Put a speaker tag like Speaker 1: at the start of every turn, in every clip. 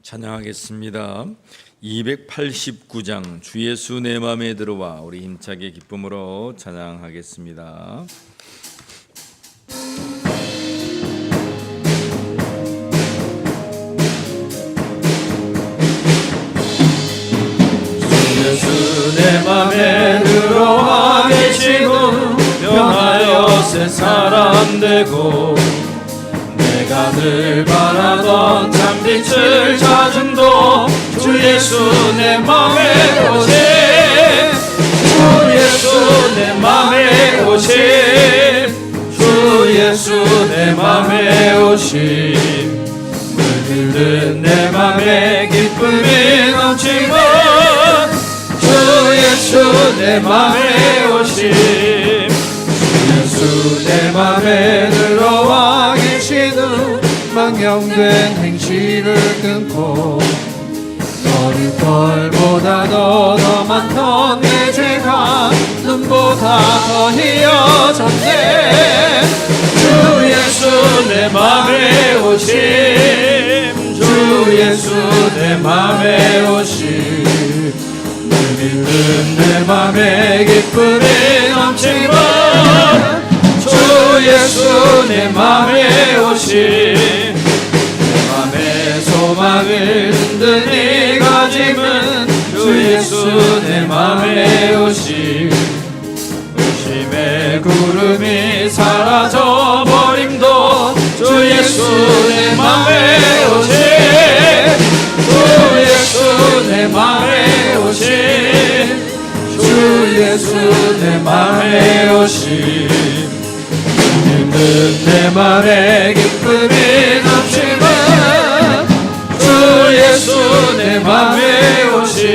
Speaker 1: 찬양하겠습니다. 289장 주 예수 내 맘에 들어와 우리 힘차게 기쁨으로 찬양하겠습니다. 주 예수 내 맘에 들어와 계시고 변하여 새 사람 되고 내가 늘 바라던 참빛을 찾음도 주 예수 내 맘에 오심 주 예수 내 맘에 오심 주 예수 내 맘에 오심 물들은 내 맘에 기쁨이 넘치고 주 예수 내 맘에 오심 예수 내 맘에 들어와 계시는 망령된 행실을 끊고 머리털보다 더 많던 내 죄가 눈보다 더 희어졌네 주 예수 내 맘에 오심 주 예수 내 맘에 오심 물들은 내 맘에 기쁨이 넘치고 주 예수 내 맘에 오심 내 맘에 소망을 든든히 가짐은 주 예수 내 맘에 오심 의심의 구름이 사라져 버림도 주 예수 내 맘에 오심 주 예수 내 맘에 오심 주 예수 내 맘에 오심 힘든 내 맘에 기쁨이 넘치면 주 예수 내 맘에 오심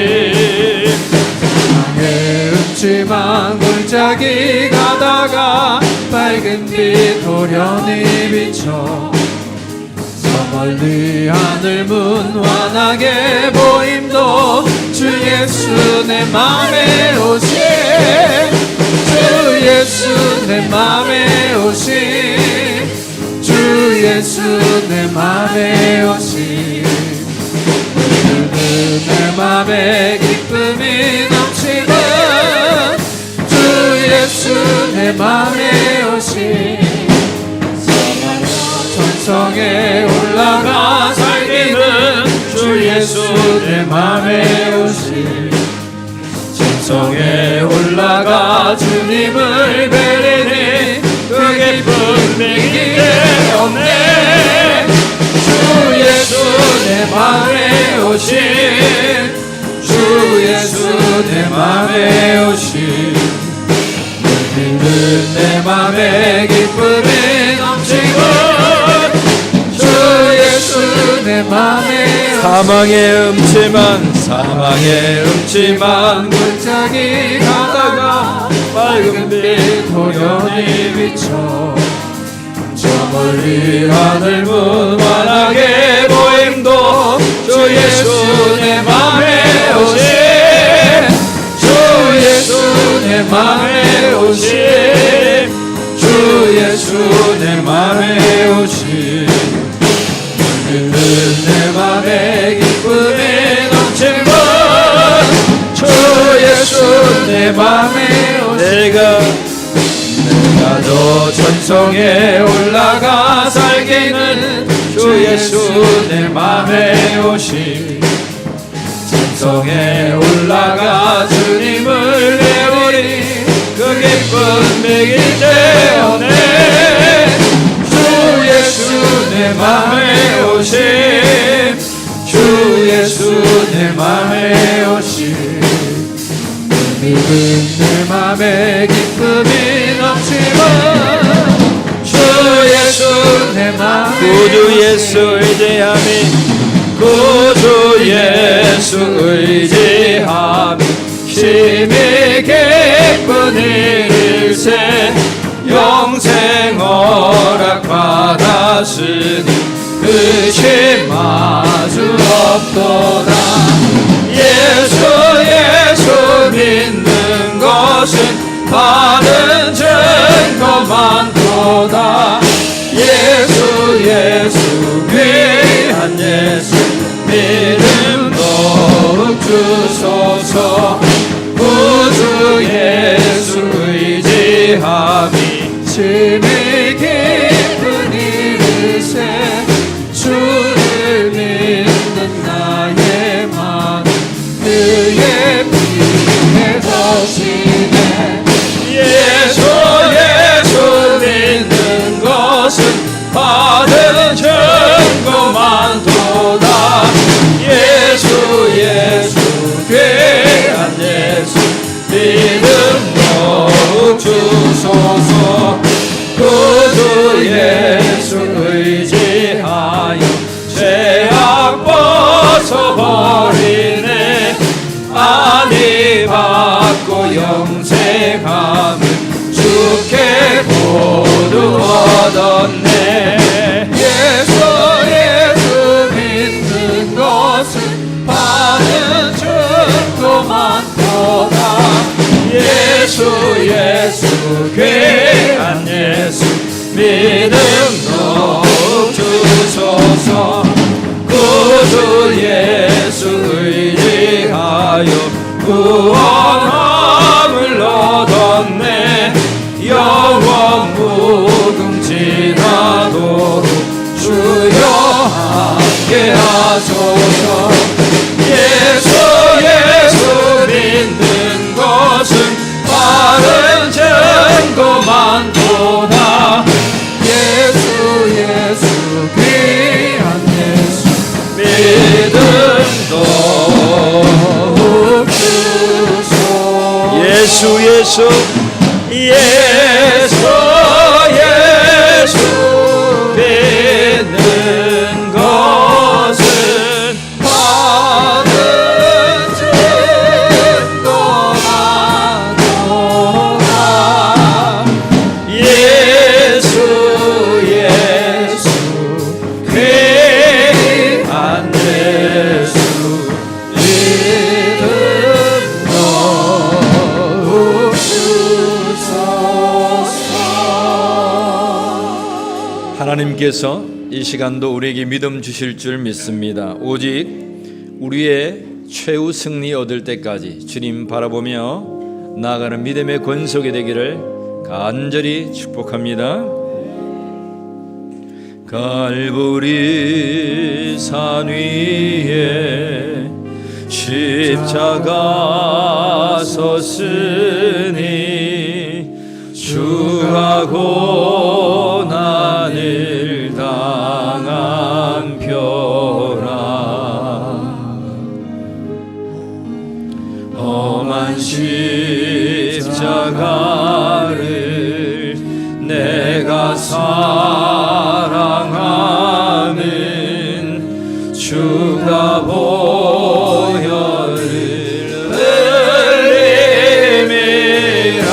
Speaker 1: 세상에 음침한 골짜기 가다가 밝은 빛 호련히 비쳐 저 멀리 하늘 문완하게 보임도 주 예수 내 맘에 오심 주 예수 내 맘에 오심 주 예수 내 맘에 오심 물드는 내 맘에 기쁨이 넘치는 주 예수 내 맘에 오심 천성에 올라가 살기는 주 예수 내 맘에 오심 천성에 올라가 주님을 뵈리니 그 기쁨 내게 없네 주 예수 내 맘에 오심 주 예수 내 맘에 오심 물드는 내 맘에 기쁨이 넘치고 주 예수 내 맘에 사망의 음침한 골짜기 가다가 밝은 빛 호련히 비쳐 저 멀리 하늘 문완하게 보임도 주 예수 내 맘에 오심 주 예수 내 맘에 오심 주 예수 내 맘에 오심 물드는 내 맘에 기쁨이 넘치고 주 예수 내 맘에 오심 내가 저 천성에 올라가 살기는 주 예수 내 맘에 오심 천성에 올라가 주님을 배우리 그 기쁨 내게 되었네 주 예수 내 맘에 오심 주 예수 내 맘에 오심 물든 내 맘에 기쁨이 넘치고 주 예수 내 맘에 구주 예수 의지함이 구주 예수 의지함이 심히 기쁜 일일세 영생 허락 받았으니 의심 마주 없도다 예수 믿는 것은 받은 증거 많도다 예수 귀한 예수 받은 증거만 도다. 예수 예수 귀한 예수 믿음 더욱 주소서. 구주 예수 의지하여 죄악 벗어버리네. 안위 받고 영생함을 주께 모두 얻었네. 예수 믿는 것은 받은 증거만 도다. 예수 귀한 예수 믿음 더욱 주소서. 구주 예수 의지하여 구원함을 얻었네. 영원 무궁지나도록 주여 함께 하소서. 예수 믿는 것은 바른 증거만 도다. 예수 귀한 예수 믿음 더욱 주소. 예수 믿는 것은 받은 증거만 도다. 예수 귀한 예수 믿음 더욱 주소서. 하나님께서 이 시간도 우리에게 믿음 주실 줄 믿습니다. 오직 우리의 최후 승리 얻을 때까지 주님 바라보며 나아가는 믿음의 권속이 되기를 간절히 축복합니다. 갈보리 산 위에 십자가 섰으니 주가 고난을 당한 표라. 험한 십자가를 내가 사랑하는 주가 보혈을 흘림이라.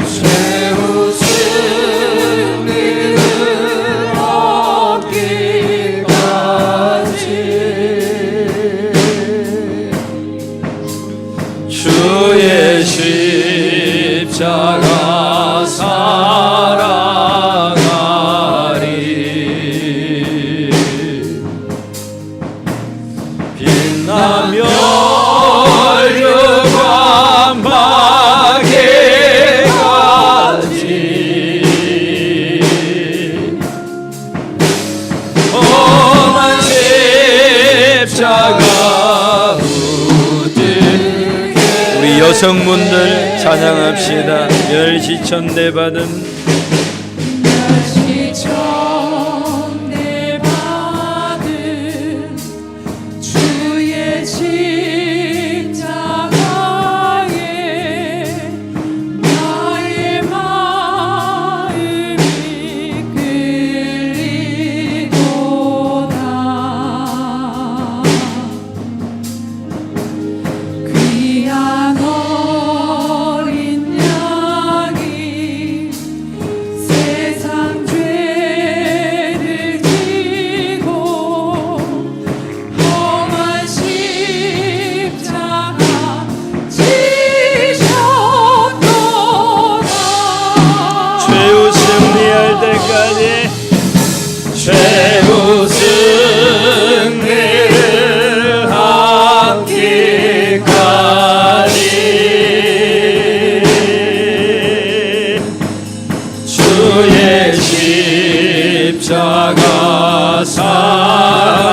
Speaker 1: 최후 승리를 얻기까지 주의 십자가 사랑하리. 빛나며 멸류관 받기까지 험한 십자가 우리 여성분들 찬양합시다. 멸시천대 받은
Speaker 2: 주의 십자가에 나의 마음이 끌리도다. 귀한 어린 양이 세상 죄를 지고 험한 십자가 지셨도다.
Speaker 1: 최후 승리할 때까지 최후 승리를 하기까지 주의 십자가 사랑하리.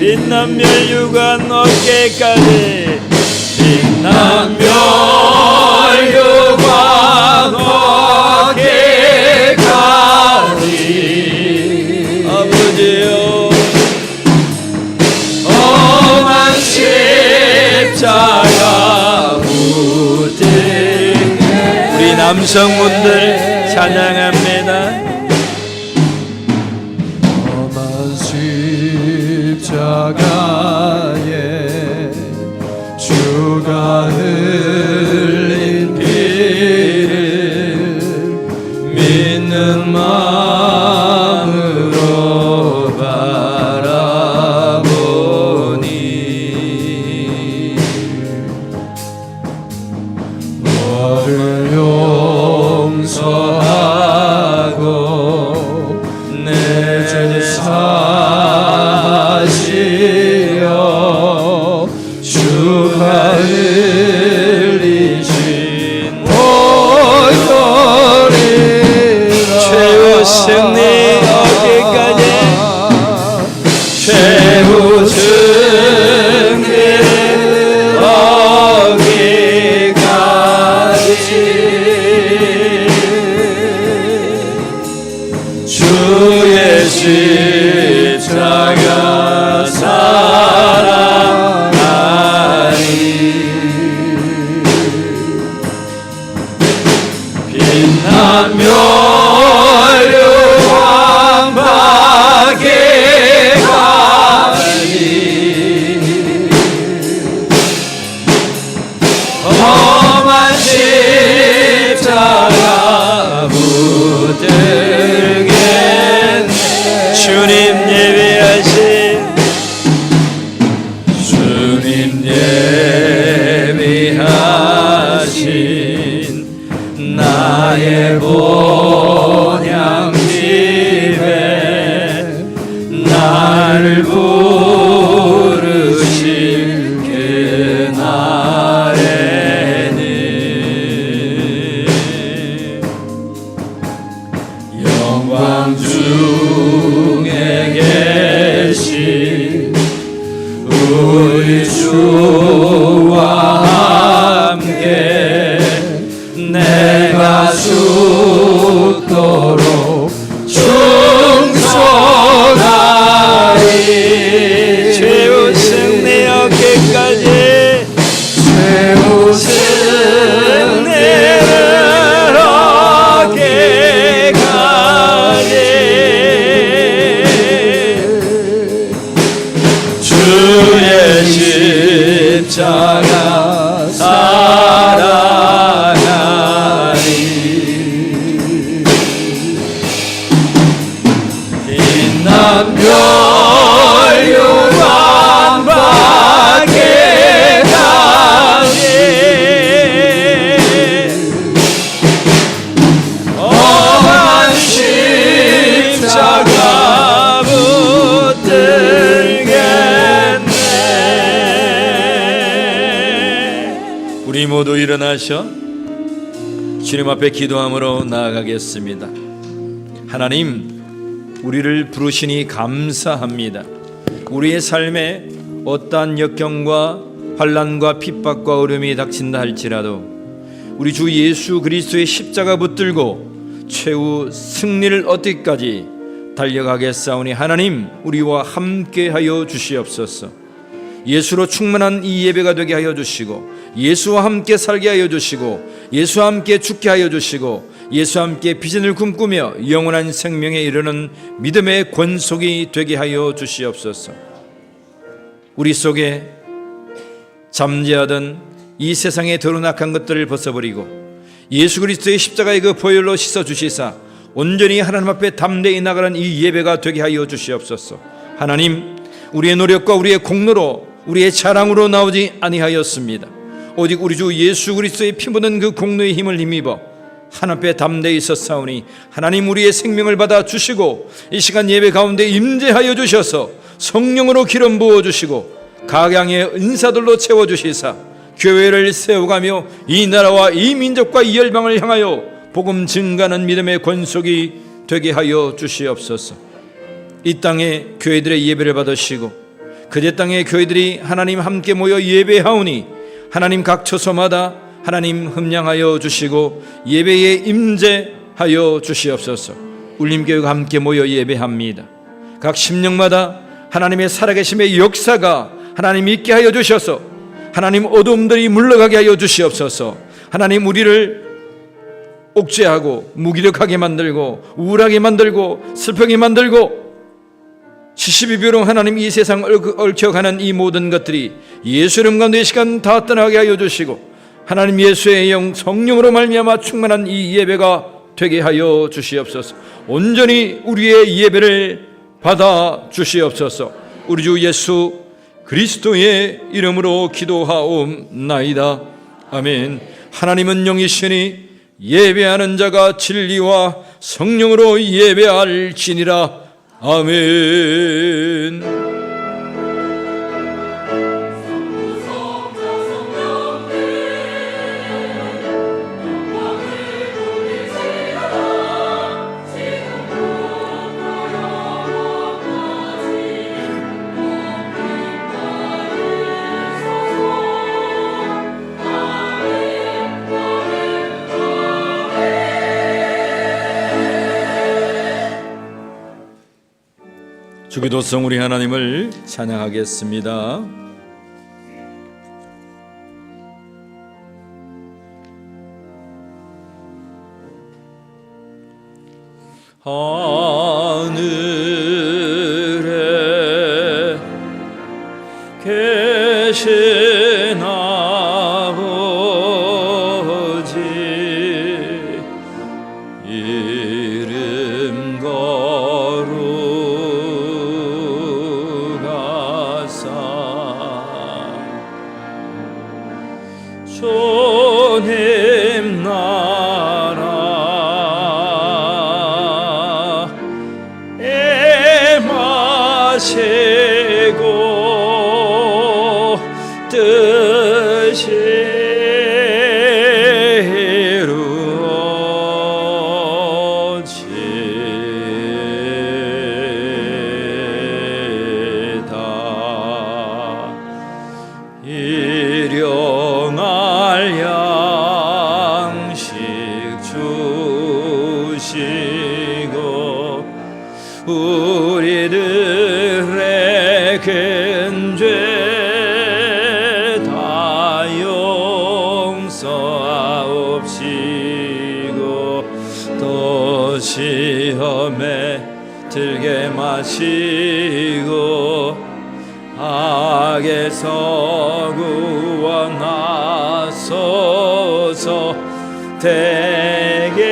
Speaker 1: 빛난 멸류관 어깨까지 빛난 멸류관 우리 남성분들 찬양합니다.
Speaker 3: 험한 십자가에 주가 흘린 피를 믿는 마음으로 바라보니 너를 용서하고 내 죄 사하시어 주가 흘리신 보혈이라
Speaker 1: 최후 승리 어디까지
Speaker 3: 최후 승리 어디까지 주의 십자가 사랑하리 빛난 멸류관 밖에 가니 험한 십자가 붙들겠네
Speaker 1: 주님 예배하신
Speaker 3: 주님 예비하신 나의 본향 집에 나를 부르실 그날에는 영광 중에 계신 우리 주와 함께 내가 죽도록 충성하리
Speaker 1: 최후 승리 어깨까지
Speaker 3: 최후 승리를
Speaker 1: 어깨까지
Speaker 3: 주의 십자가 사랑하리 빛난 멸류관 밖에 가니 험한 십자가
Speaker 1: 붙들겠네. 우리 모두 일어나셔 주님 앞에 기도함으로 나아가겠습니다. 하나님, 우리를 부르시니 감사합니다. 우리의 삶에 어떠한 역경과 환난과 핍박과 어려움이 닥친다 할지라도 우리 주 예수 그리스도의 십자가 붙들고 최후 승리를 얻기까지 달려가겠사오니 하나님, 우리와 함께하여 주시옵소서. 예수로 충만한 이 예배가 되게 하여 주시고 예수와 함께 살게 하여 주시고 예수와 함께 죽게 하여 주시고 예수와 함께 비전을 꿈꾸며 영원한 생명에 이르는 믿음의 권속이 되게 하여 주시옵소서. 우리 속에 잠재하던 이 세상의 더러운 악한 것들을 벗어버리고 예수 그리스도의 십자가의 그 보혈로 씻어주시사 온전히 하나님 앞에 담대히 나가는 이 예배가 되게 하여 주시옵소서. 하나님, 우리의 노력과 우리의 공로로 우리의 자랑으로 나오지 아니하였습니다. 오직 우리 주 예수 그리스도의 피 묻은 그 공로의 힘을 힘입어 하나님 앞에 담대히 섰사오니 하나님, 우리의 생명을 받아 주시고 이 시간 예배 가운데 임재하여 주셔서 성령으로 기름 부어 주시고 각양의 은사들로 채워 주시사 교회를 세워가며 이 나라와 이 민족과 이 열방을 향하여 복음 증가하는 믿음의 권속이 되게 하여 주시옵소서. 이 땅에 교회들의 예배를 받으시고 그제 땅에 교회들이 하나님 함께 모여 예배하오니 하나님 각 처소마다 하나님 흠량하여 주시고 예배에 임재하여 주시옵소서. 울림교회가 함께 모여 예배합니다. 각 심령마다 하나님의 살아계심의 역사가 하나님 있게 하여 주셔서 하나님 어둠들이 물러가게 하여 주시옵소서. 하나님, 우리를 옥죄하고 무기력하게 만들고 우울하게 만들고 슬프게 만들고 시시비비로 하나님 이 세상을 얽혀가는 이 모든 것들이 예수 이름 가운데 이 시간 다 떠나게 하여 주시고 하나님 예수의 영 성령으로 말미암아 충만한 이 예배가 되게 하여 주시옵소서. 온전히 우리의 예배를 받아 주시옵소서. 우리 주 예수 그리스도의 이름으로 기도하옵나이다. 아멘. 하나님은 영이시니 예배하는 자가 진리와 성령으로 예배할지니라. 아멘. 주기도성 우리 하나님을 찬양하겠습니다. 하늘에 계신 아버지 이름 주님 나라에 마시고 뜻이 이루어지다. 일용할 양식 주시고 우리들의 큰 죄 다 용서하옵시고 또 시험에 들게 마시고 악에서 구원하소서. 대개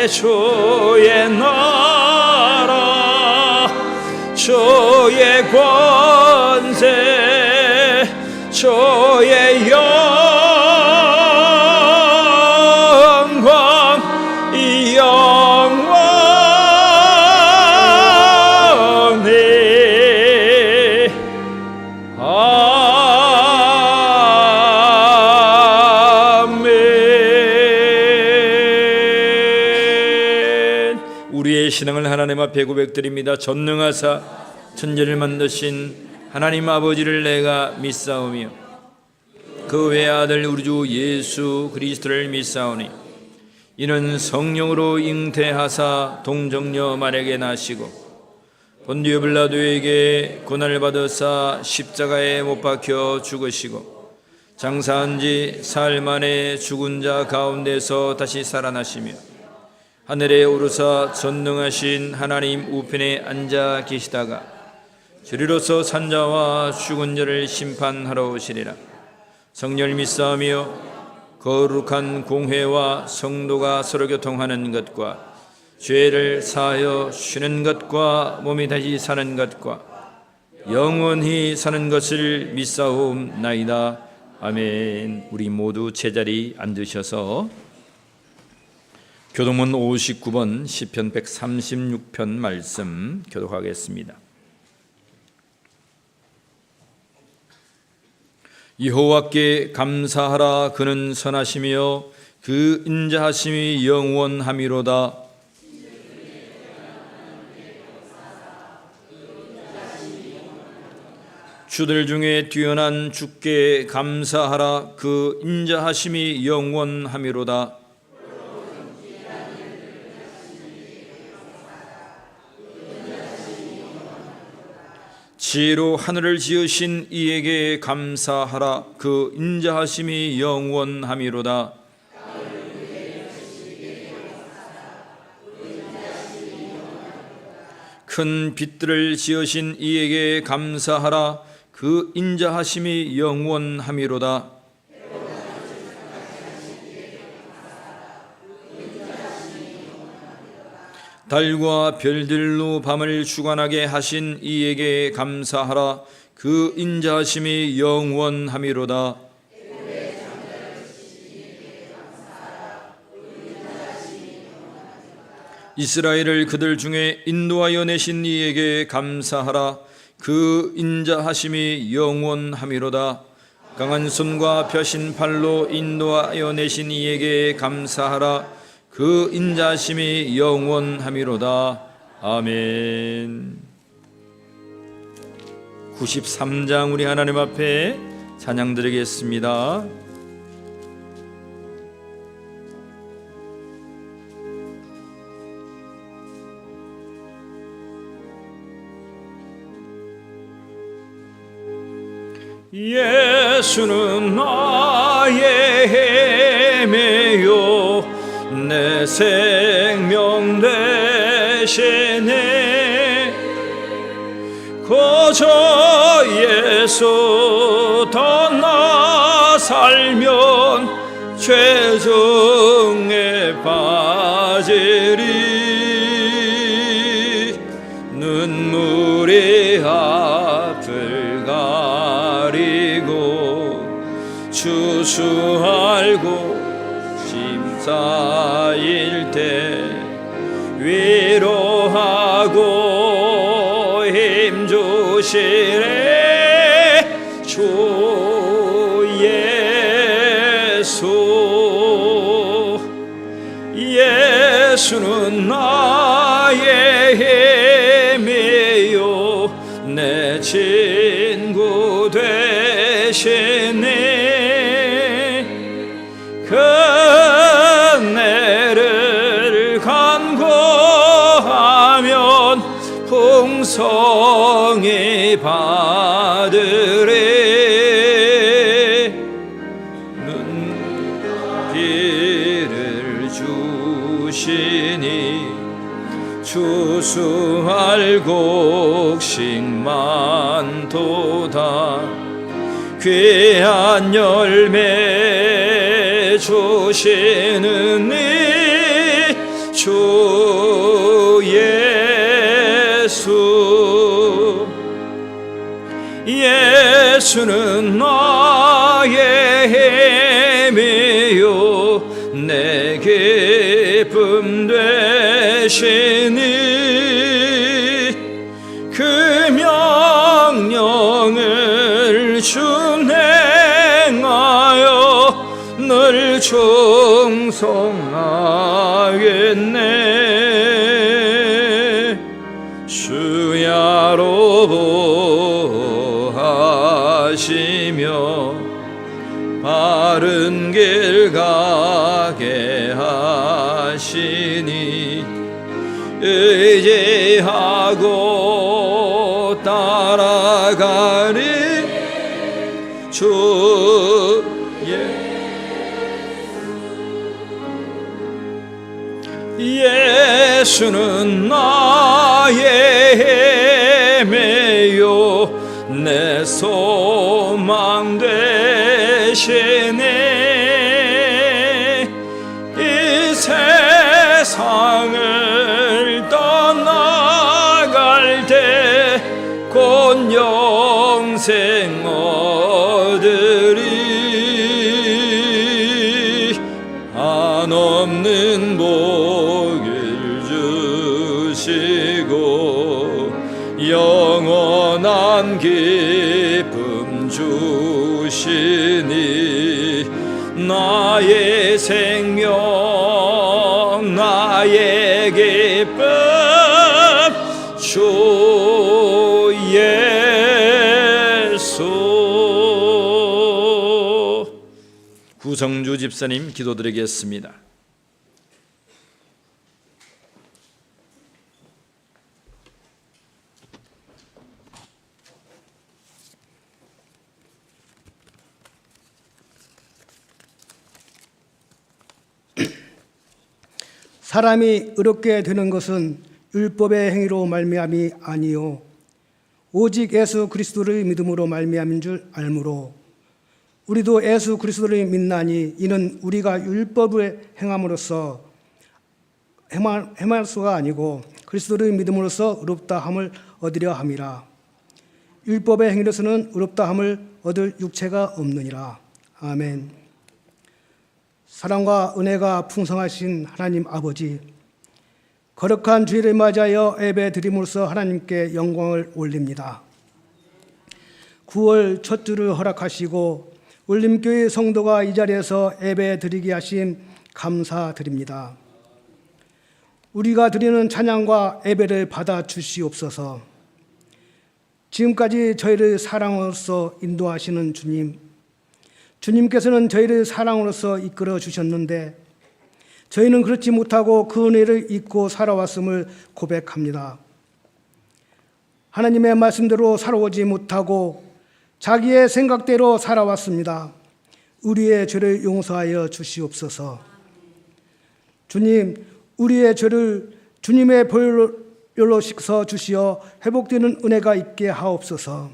Speaker 1: 주의 나라 주의 권세 주의 영광 이 영원히 아멘. 우리의 신앙을 하나님 앞에 고백드립니다. 전능하사 천지를 만드신 하나님 아버지를 내가 믿사오며 그 외아들 우리 주 예수 그리스도를 믿사오니 이는 성령으로 잉태하사 동정녀 마리아에게 나시고 본디오 빌라도에게 고난을 받으사 십자가에 못 박혀 죽으시고 장사한 지 사흘 만에 죽은 자 가운데서 다시 살아나시며 하늘에 오르사 전능하신 하나님 우편에 앉아 계시다가 저리로서 산자와 죽은 자를 심판하러 오시리라. 성령을 믿사오며 거룩한 공회와 성도가 서로 교통하는 것과 죄를 사하여 쉬는 것과 몸이 다시 사는 것과 영원히 사는 것을 믿사옵나이다. 아멘. 우리 모두 제자리 앉으셔서 교동문 59번 시편 136편 말씀 교독하겠습니다. 여호와께 감사하라. 그는 선하시며 그 인자하심이 영원함이로다. 주들 중에 뛰어난 주께 감사하라. 그 인자하심이 영원함이로다. 지혜로 하늘을 지으신 이에게 감사하라. 그 인자하심이 영원함이로다. 큰 빛들을 지으신 이에게 감사하라. 그 인자하심이 영원함이로다. 달과 별들로 밤을 주관하게 하신 이에게 감사하라. 그 인자하심이 영원함이로다. 이스라엘을 그들 중에 인도하여 내신 이에게 감사하라. 그 인자하심이 영원함이로다. 강한 손과 펴신 팔로 인도하여 내신 이에게 감사하라. 그 인자하심이 영원함이로다. 아멘. 93장 우리 하나님 앞에 찬양 드리겠습니다. 예수는 나의 헤매요 내 생명 되시네. 거저 예수 떠나 살면 죄중에 빠지리. 눈물이 앞을 가리고 추수하고 심사일 때 위로하고 힘주시네 주 예수. 예수는 나의 힘이요 내 친구 되시네. 그네를 간구하면 풍성히 받으리. 눈비를 주시니 추수할 곡식 많도다. 귀한 열매 주시는 이 주 예수. 예수는 나의 힘이요 내 기쁨 되시니. 그 명령을 준행하여 늘 충성하겠네. 주야로 하시며 바른 길 가게 하시니 의지하고 따라가리. 주 예수는 나의 힘이요 내 소망 되시네. 이 세상을 떠나갈 때 곧 영생 얻으리. 한없는 복을 주시고 영원한 기쁨 주시니. 나의 생명 나의 기쁨 주 예수. 구성주 집사님 기도드리겠습니다.
Speaker 4: 사람이 의롭게 되는 것은 율법의 행위로 말미암이 아니요 오직 예수 그리스도를 믿음으로 말미암인 줄 알므로 우리도 예수 그리스도를 믿나니 이는 우리가 율법을 행함으로써 행할 수가 아니고 그리스도를 믿음으로써 의롭다 함을 얻으려 함이라. 율법의 행위로서는 의롭다 함을 얻을 육체가 없느니라. 아멘. 사랑과 은혜가 풍성하신 하나님 아버지, 거룩한 주일을 맞이하여 예배 드림으로써 하나님께 영광을 올립니다. 9월 첫 주를 허락하시고 울림교회 성도가 이 자리에서 예배 드리게 하심 감사드립니다. 우리가 드리는 찬양과 예배를 받아 주시옵소서. 지금까지 저희를 사랑으로서 인도하시는 주님, 주님께서는 저희를 사랑으로서 이끌어 주셨는데 저희는 그렇지 못하고 그 은혜를 잊고 살아왔음을 고백합니다. 하나님의 말씀대로 살아오지 못하고 자기의 생각대로 살아왔습니다. 우리의 죄를 용서하여 주시옵소서. 주님, 우리의 죄를 주님의 보혈로 씻어 주시어 회복되는 은혜가 있게 하옵소서.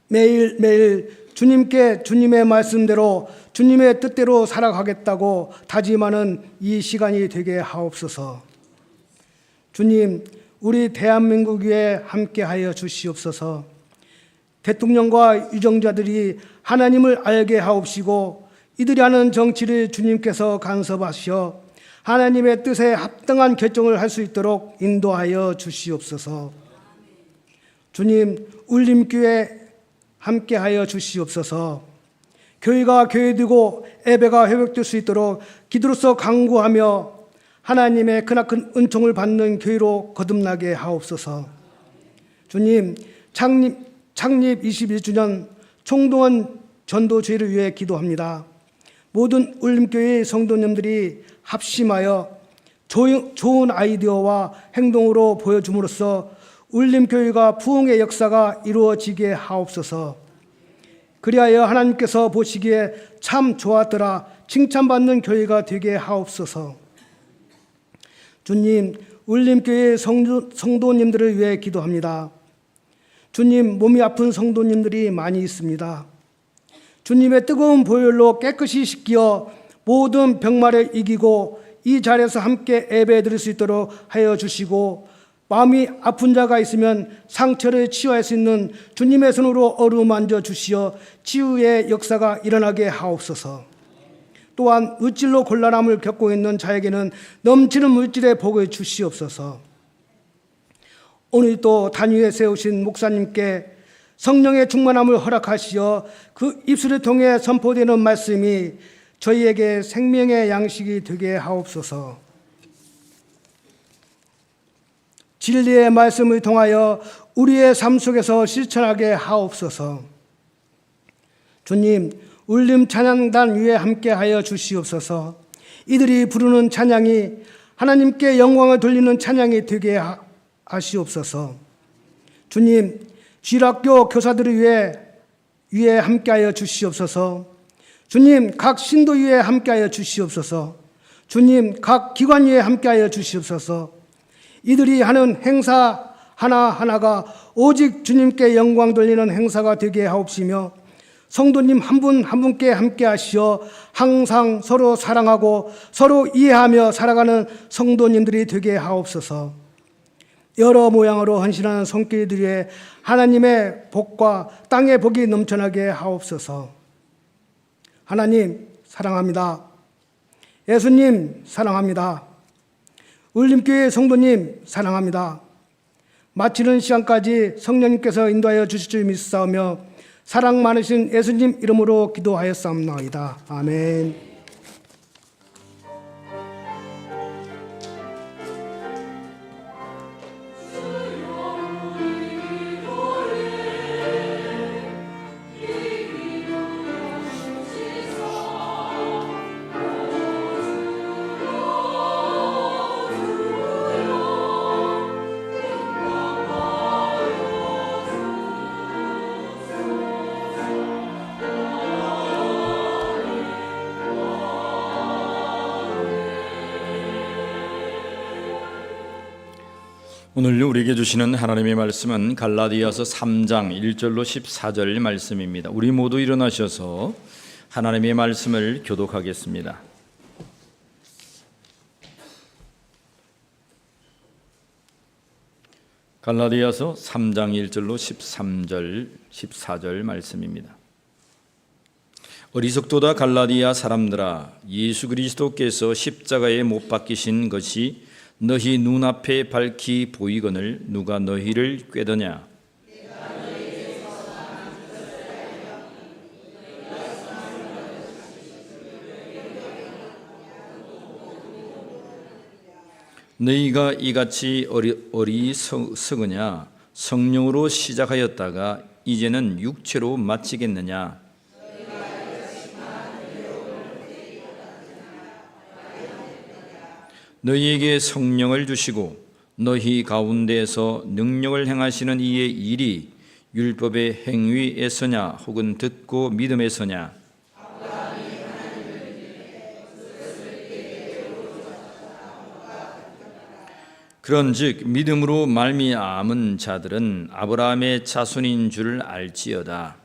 Speaker 4: 매일매일 주님께 주님의 말씀대로 주님의 뜻대로 살아가겠다고 다짐하는 이 시간이 되게 하옵소서. 주님, 우리 대한민국 위에 함께하여 주시옵소서. 대통령과 유정자들이 하나님을 알게 하옵시고 이들이 하는 정치를 주님께서 간섭하시어 하나님의 뜻에 합당한 결정을 할 수 있도록 인도하여 주시옵소서. 주님, 울림교회 함께하여 주시옵소서. 교회가 교회되고 예배가 회복될 수 있도록 기도로서 강구하며 하나님의 크나큰 은총을 받는 교회로 거듭나게 하옵소서. 주님, 창립 21주년 총동원 전도주의를 위해 기도합니다. 모든 울림교회의 성도님들이 합심하여 좋은 아이디어와 행동으로 보여줌으로써 울림교회가 부흥의 역사가 이루어지게 하옵소서. 그리하여 하나님께서 보시기에 참 좋았더라 칭찬받는 교회가 되게 하옵소서. 주님, 울림교회 성도님들을 위해 기도합니다. 주님, 몸이 아픈 성도님들이 많이 있습니다. 주님의 뜨거운 보혈로 깨끗이 씻겨 모든 병마를 이기고 이 자리에서 함께 예배드릴 수 있도록 하여 주시고 마음이 아픈 자가 있으면 상처를 치유할 수 있는 주님의 손으로 어루만져 주시어 치유의 역사가 일어나게 하옵소서. 또한 물질로 곤란함을 겪고 있는 자에게는 넘치는 물질의 복을 주시옵소서. 오늘 또 단위에 세우신 목사님께 성령의 충만함을 허락하시어 그 입술을 통해 선포되는 말씀이 저희에게 생명의 양식이 되게 하옵소서. 진리의 말씀을 통하여 우리의 삶 속에서 실천하게 하옵소서. 주님, 울림 찬양단 위에 함께하여 주시옵소서. 이들이 부르는 찬양이 하나님께 영광을 돌리는 찬양이 되게 하시옵소서. 주님, 주일학교 교사들을 위해 함께하여 주시옵소서. 주님, 각 신도 위에 함께하여 주시옵소서. 주님, 각 기관 위에 함께하여 주시옵소서. 이들이 하는 행사 하나하나가 오직 주님께 영광 돌리는 행사가 되게 하옵시며 성도님 한 분 한 분께 함께 하시어 항상 서로 사랑하고 서로 이해하며 살아가는 성도님들이 되게 하옵소서. 여러 모양으로 헌신하는 손길들에 하나님의 복과 땅의 복이 넘쳐나게 하옵소서. 하나님 사랑합니다. 예수님 사랑합니다. 울림교회 성도님 사랑합니다. 마치는 시간까지 성령님께서 인도하여 주실 줄 믿사오며 사랑 많으신 예수님 이름으로 기도하였사옵나이다. 아멘.
Speaker 1: 오늘 우리에게 주시는 하나님의 말씀은 갈라디아서 3장 1절로 14절 말씀입니다. 우리 모두 일어나셔서 하나님의 말씀을 교독하겠습니다. 갈라디아서 3장 1절로 13절 14절 말씀입니다. 어리석도다 갈라디아 사람들아, 예수 그리스도께서 십자가에 못 박히신 것이 너희 눈앞에 밝히 보이거늘 누가 너희를 꾀더냐? 너희가 이같이 어리석으냐? 성령으로 시작하였다가 이제는 육체로 마치겠느냐? 너희에게 성령을 주시고 너희 가운데에서 능력을 행하시는 이의 일이 율법의 행위에서냐 혹은 듣고 믿음에서냐? 그런즉 믿음으로 말미암은 자들은 아브라함의 자손인 줄 알지어다.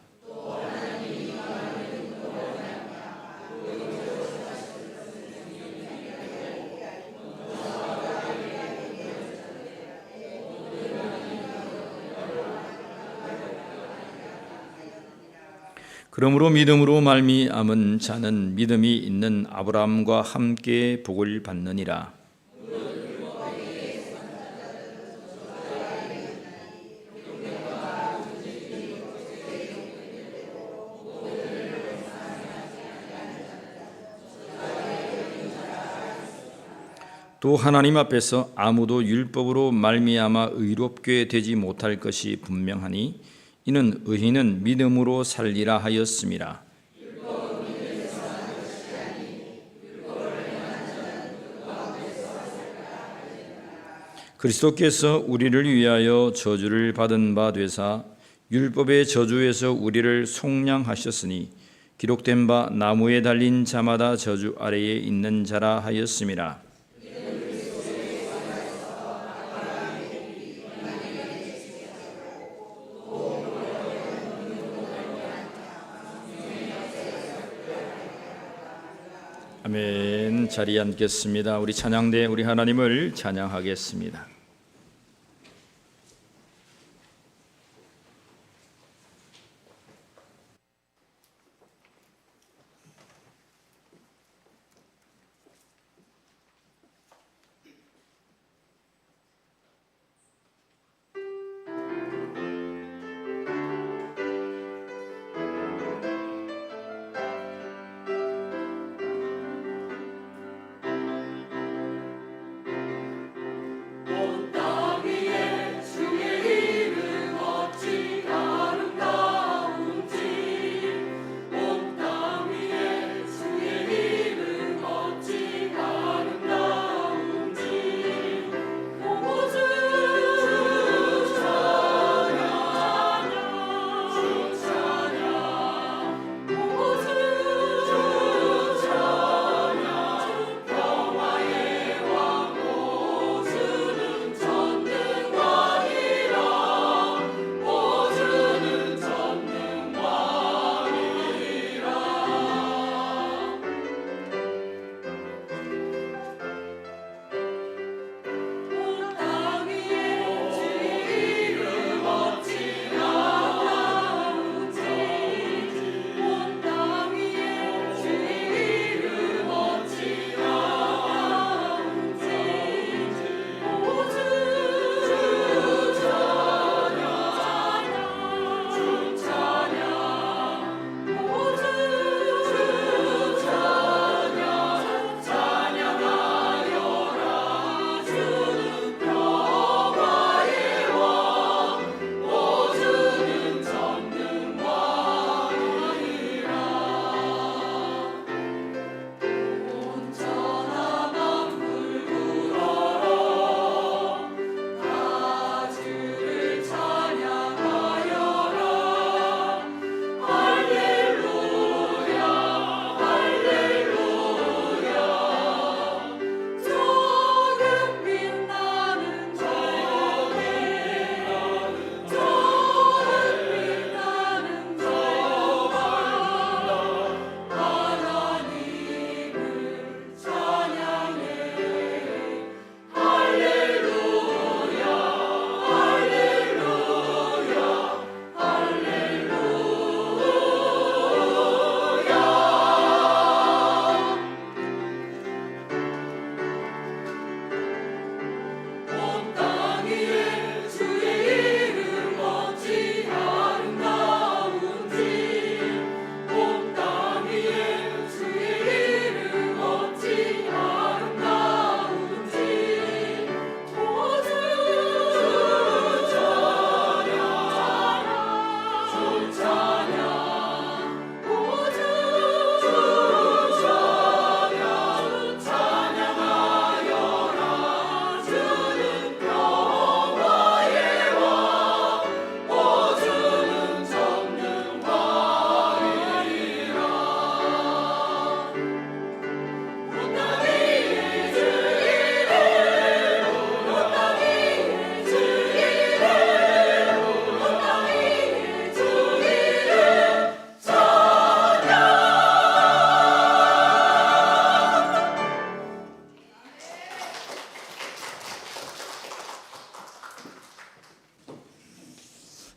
Speaker 1: 그러므로 믿음으로 말미암은 자는 믿음이 있는 아브라함과 함께 복을 받느니라. 또 하나님 앞에서 아무도 율법으로 말미암아 의롭게 되지 못할 것이 분명하니 이는 의인은 믿음으로 살리라 하였음이라. 그리스도께서 우리를 위하여 저주를 받은 바 되사 율법의 저주에서 우리를 속량하셨으니 기록된 바 나무에 달린 자마다 저주 아래에 있는 자라 하였음이라. 아멘. 자리에 앉겠습니다. 우리 찬양대 우리 하나님을 찬양하겠습니다.
Speaker 3: 오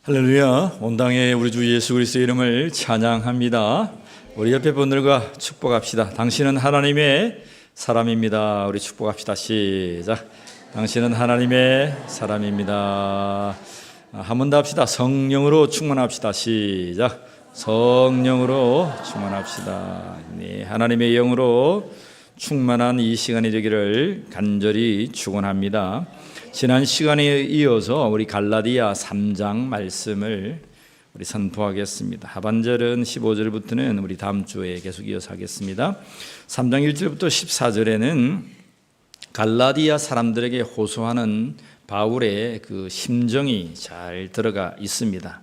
Speaker 1: 할렐루야. 온당에 우리 주 예수 그리스도의 이름을 찬양합니다. 우리 옆에 분들과 축복합시다. 당신은 하나님의 사람입니다. 우리 축복합시다. 시작. 당신은 하나님의 사람입니다. 한 번 더 합시다. 성령으로 충만합시다. 시작. 성령으로 충만합시다. 네, 하나님의 영으로 충만한 이 시간이 되기를 간절히 축원합니다. 지난 시간에 이어서 우리 갈라디아 3장 말씀을 우리 선포하겠습니다. 하반절은 15절부터는 우리 다음 주에 계속 이어서 하겠습니다. 3장 1절부터 14절에는 갈라디아 사람들에게 호소하는 바울의 그 심정이 잘 들어가 있습니다.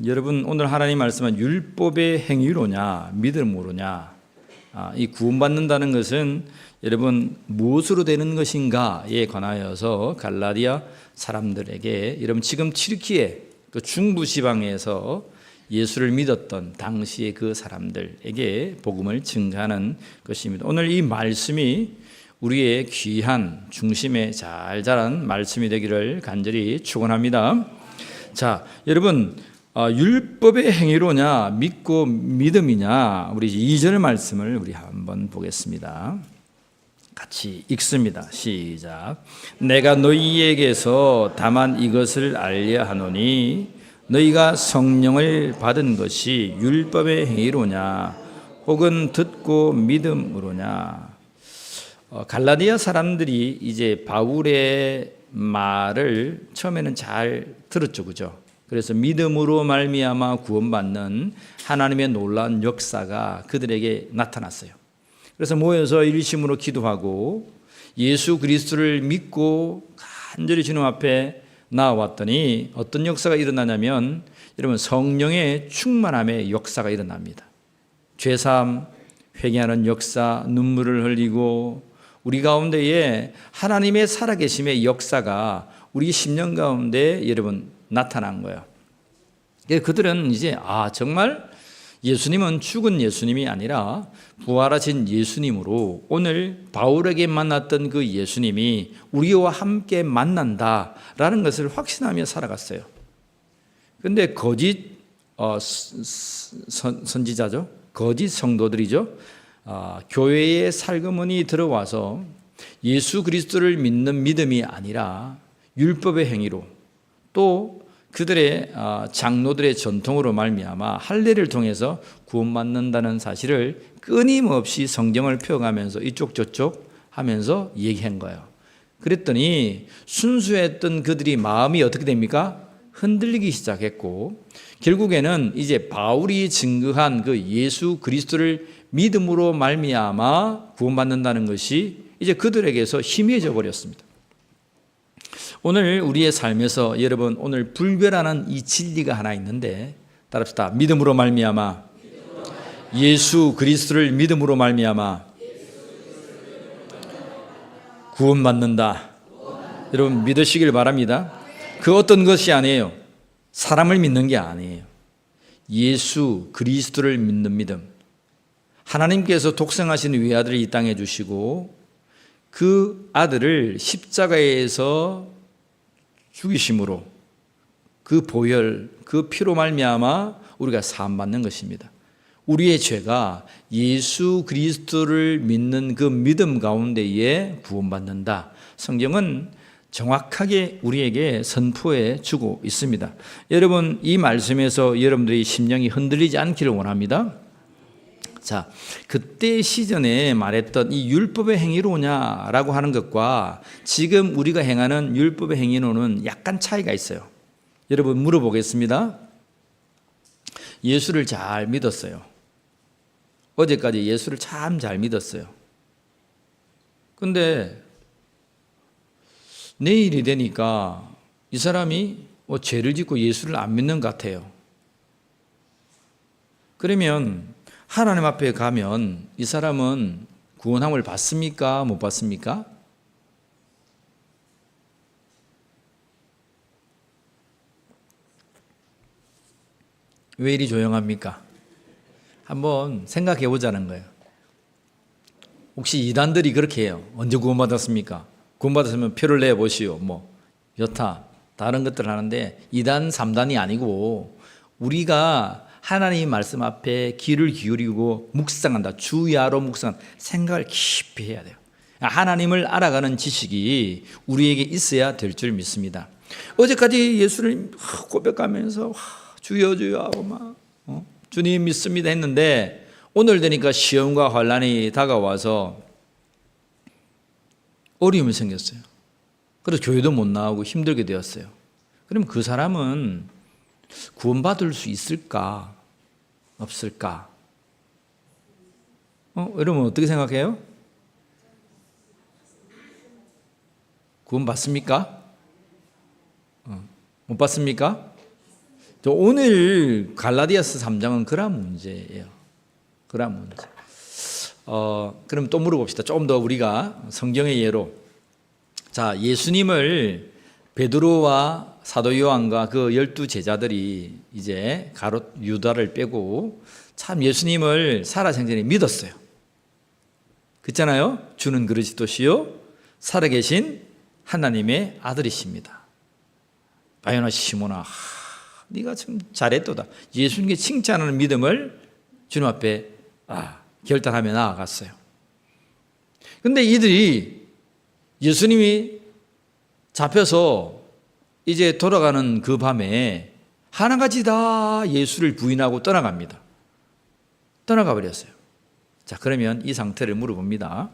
Speaker 1: 여러분, 오늘 하나님 말씀은 율법의 행위로냐 믿음으로냐, 이 구원받는다는 것은 여러분 무엇으로 되는 것인가에 관하여서 갈라디아 사람들에게, 여러분 지금 튀르키예 그 중부 지방에서 예수를 믿었던 당시의 그 사람들에게 복음을 증가하는 것입니다. 오늘 이 말씀이 우리의 귀한 중심에 잘 자란 말씀이 되기를 간절히 축원합니다. 자, 여러분, 율법의 행위로냐 믿고 믿음이냐, 우리 2절 말씀을 우리 한번 보겠습니다. 같이 읽습니다. 시작. 내가 너희에게서 다만 이것을 알려 하노니 너희가 성령을 받은 것이 율법의 행위로냐 혹은 듣고 믿음으로냐. 갈라디아 사람들이 이제 바울의 말을 처음에는 잘 들었죠, 그죠? 그래서 믿음으로 말미암아 구원받는 하나님의 놀라운 역사가 그들에게 나타났어요. 그래서 모여서 일심으로 기도하고 예수 그리스도를 믿고 간절히 주님 앞에 나아왔더니 어떤 역사가 일어나냐면, 여러분 성령의 충만함의 역사가 일어납니다. 죄사함, 회개하는 역사, 눈물을 흘리고 우리 가운데에 하나님의 살아계심의 역사가 우리 심령 가운데 여러분 나타난 거예요. 그들은 이제 정말 예수님은 죽은 예수님이 아니라 부활하신 예수님으로, 오늘 바울에게 만났던 그 예수님이 우리와 함께 만난다라는 것을 확신하며 살아갔어요. 그런데 거짓 선지자죠, 거짓 성도들이죠, 교회에 살그머니 들어와서 예수 그리스도를 믿는 믿음이 아니라 율법의 행위로, 또 그들의 장로들의 전통으로 말미암아 할례를 통해서 구원받는다는 사실을 끊임없이 성경을 펴가면서 이쪽 저쪽 하면서 얘기한 거예요. 그랬더니 순수했던 그들이 마음이 어떻게 됩니까? 흔들리기 시작했고, 결국에는 이제 바울이 증거한 그 예수 그리스도를 믿음으로 말미암아 구원받는다는 것이 이제 그들에게서 희미해져 버렸습니다. 오늘 우리의 삶에서 여러분, 오늘 불변하는 이 진리가 하나 있는데, 따릅시다. 믿음으로 말미암아, 예수 그리스도를 믿음으로 말미암아 구원받는다. 여러분 믿으시길 바랍니다. 그 어떤 것이 아니에요. 사람을 믿는 게 아니에요. 예수 그리스도를 믿는 믿음. 하나님께서 독생하신 외아들을 이 땅에 주시고 그 아들을 십자가에서 죽이심으로, 그 보혈, 그 피로 말미암아 우리가 사함받는 것입니다. 우리의 죄가 예수 그리스도를 믿는 그 믿음 가운데에 구원받는다. 성경은 정확하게 우리에게 선포해 주고 있습니다. 여러분, 이 말씀에서 여러분들의 심령이 흔들리지 않기를 원합니다. 자, 그때 시전에 말했던 이 율법의 행위로냐라고 하는 것과 지금 우리가 행하는 율법의 행위로는 약간 차이가 있어요. 여러분 물어보겠습니다. 예수를 잘 믿었어요. 어제까지 예수를 참 잘 믿었어요. 근데 내일이 되니까 이 사람이 죄를 짓고 예수를 안 믿는 것 같아요. 그러면 하나님 앞에 가면 이 사람은 구원함을 받습니까? 못 받습니까? 왜 이리 조용합니까? 한번 생각해 보자는 거예요. 혹시 이단들이 그렇게 해요. 언제 구원받았습니까? 구원받았으면 표를 내보시오. 여타, 다른 것들을 하는데 2단, 3단이 아니고 우리가 하나님 말씀 앞에 귀를 기울이고 묵상한다. 주야로 묵상, 생각을 깊이 해야 돼요. 하나님을 알아가는 지식이 우리에게 있어야 될 줄 믿습니다. 어제까지 예수를 고백하면서 주여 주여 하고 막 주님 믿습니다 했는데 오늘 되니까 시험과 환난이 다가와서 어려움이 생겼어요. 그래서 교회도 못 나오고 힘들게 되었어요. 그럼 그 사람은 구원받을 수 있을까? 없을까? 여러분 어떻게 생각해요? 구원받습니까? 못 받습니까? 오늘 갈라디아서 3장은 그런 문제예요. 그런 문제. 그럼 또 물어봅시다. 조금 더 우리가 성경의 예로. 자, 예수님을 베드로와 사도 요한과 그 12 제자들이 이제 가롯 유다를 빼고 참 예수님을 살아생전에 믿었어요. 그렇잖아요. 주는 그리스도시요 살아계신 하나님의 아들이십니다. 바요나 시모나, 네가 참 잘했도다. 예수님께 칭찬하는 믿음을 주님 앞에 결단하며 나아갔어요. 그런데 이들이 예수님이 잡혀서 이제 돌아가는 그 밤에 하나같이 다 예수를 부인하고 떠나갑니다. 떠나가 버렸어요. 자, 그러면 이 상태를 물어봅니다.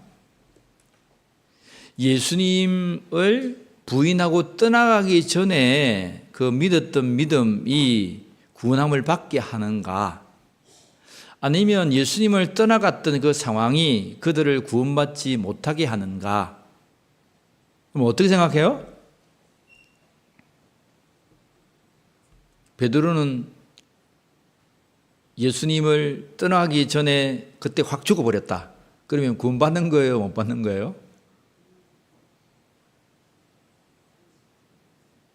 Speaker 1: 예수님을 부인하고 떠나가기 전에 그 믿었던 믿음이 구원함을 받게 하는가? 아니면 예수님을 떠나갔던 그 상황이 그들을 구원받지 못하게 하는가? 그럼 어떻게 생각해요? 베드로는 예수님을 떠나기 전에 그때 확 죽어버렸다. 그러면 구원받는 거예요? 못 받는 거예요?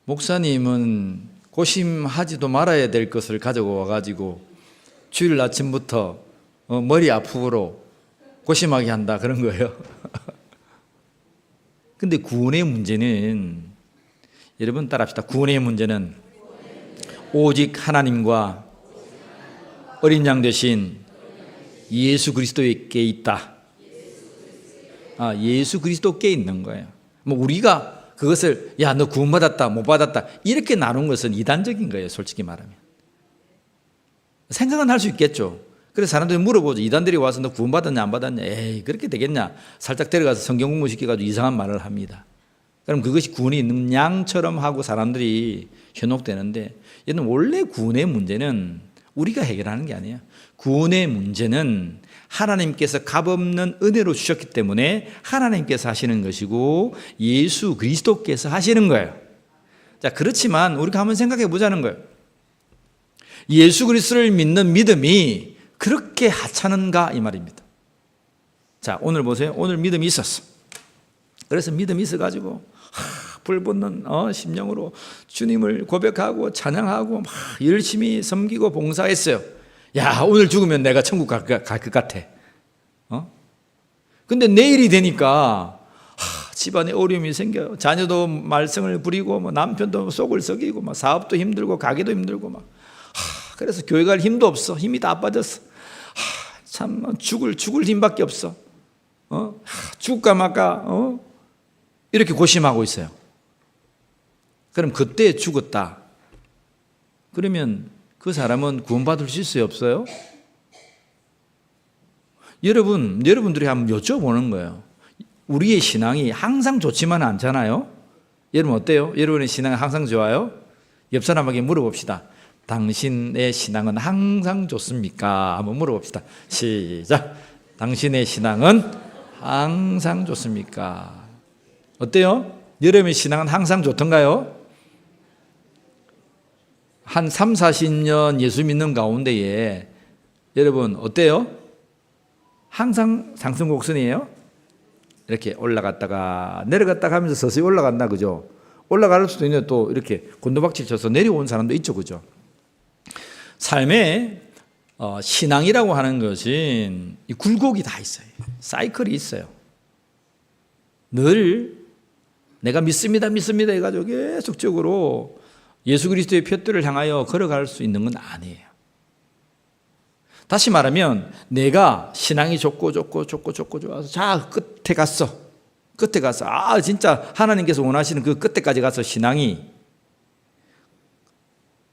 Speaker 1: 목사님은 고심하지도 말아야 될 것을 가지고 와가지고 주일 아침부터 머리 아프고로 고심하게 한다 그런 거예요. 근데 구원의 문제는 여러분 따라합시다. 구원의 문제는 오직 하나님과 어린 양 되신 예수 그리스도에게 있다. 예수 그리스도께 있는 거예요. 뭐 우리가 그것을 야 너 구원받았다 못 받았다 이렇게 나눈 것은 이단적인 거예요. 솔직히 말하면 생각은 할 수 있겠죠. 그래서 사람들이 물어보죠. 이단들이 와서 너 구원받았냐 안 받았냐. 에이 그렇게 되겠냐. 살짝 데려가서 성경 공부 시켜가지고 이상한 말을 합니다. 그럼 그것이 구원이 있는 양처럼 하고 사람들이 현혹되는데 얘는 원래 구원의 문제는 우리가 해결하는 게 아니에요. 구원의 문제는 하나님께서 값없는 은혜로 주셨기 때문에 하나님께서 하시는 것이고 예수 그리스도께서 하시는 거예요. 자, 그렇지만 우리가 한번 생각해 보자는 거예요. 예수 그리스도를 믿는 믿음이 그렇게 하찮은가 이 말입니다. 자, 오늘 보세요. 오늘 믿음이 있었어. 그래서 믿음이 있어가지고 불붙는 심령으로 주님을 고백하고 찬양하고 막 열심히 섬기고 봉사했어요. 야, 오늘 죽으면 내가 천국 갈 것 같아. 근데 내일이 되니까 집안에 어려움이 생겨요. 자녀도 말썽을 부리고 뭐 남편도 속을 썩이고 막 사업도 힘들고 가게도 힘들고 막 그래서 교회 갈 힘도 없어. 힘이 다 빠졌어. 참 죽을 힘밖에 없어. 죽을까 말까 이렇게 고심하고 있어요. 그럼 그때 죽었다. 그러면 그 사람은 구원받을 수 있어요? 없어요? 여러분들이 한번 여쭤보는 거예요. 우리의 신앙이 항상 좋지만은 않잖아요. 여러분 어때요? 여러분의 신앙이 항상 좋아요? 옆 사람에게 물어봅시다. 당신의 신앙은 항상 좋습니까? 한번 물어봅시다. 시작. 당신의 신앙은 항상 좋습니까? 어때요? 여러분의 신앙은 항상 좋던가요? 한 3, 40년 예수 믿는 가운데에 여러분 어때요? 항상 상승 곡선이에요? 이렇게 올라갔다가 내려갔다가 하면서 서서히 올라간다 그죠? 올라갈 수도 있는데 또 이렇게 곤두박질 쳐서 내려온 사람도 있죠 그죠? 삶에 신앙이라고 하는 것은 굴곡이 다 있어요. 사이클이 있어요. 늘 내가 믿습니다 해가지고 계속적으로 예수 그리스도의 표대를 향하여 걸어갈 수 있는 건 아니에요. 다시 말하면 내가 신앙이 좋고 좋아서 자 끝에 갔어. 진짜 하나님께서 원하시는 그 끝에까지 가서 신앙이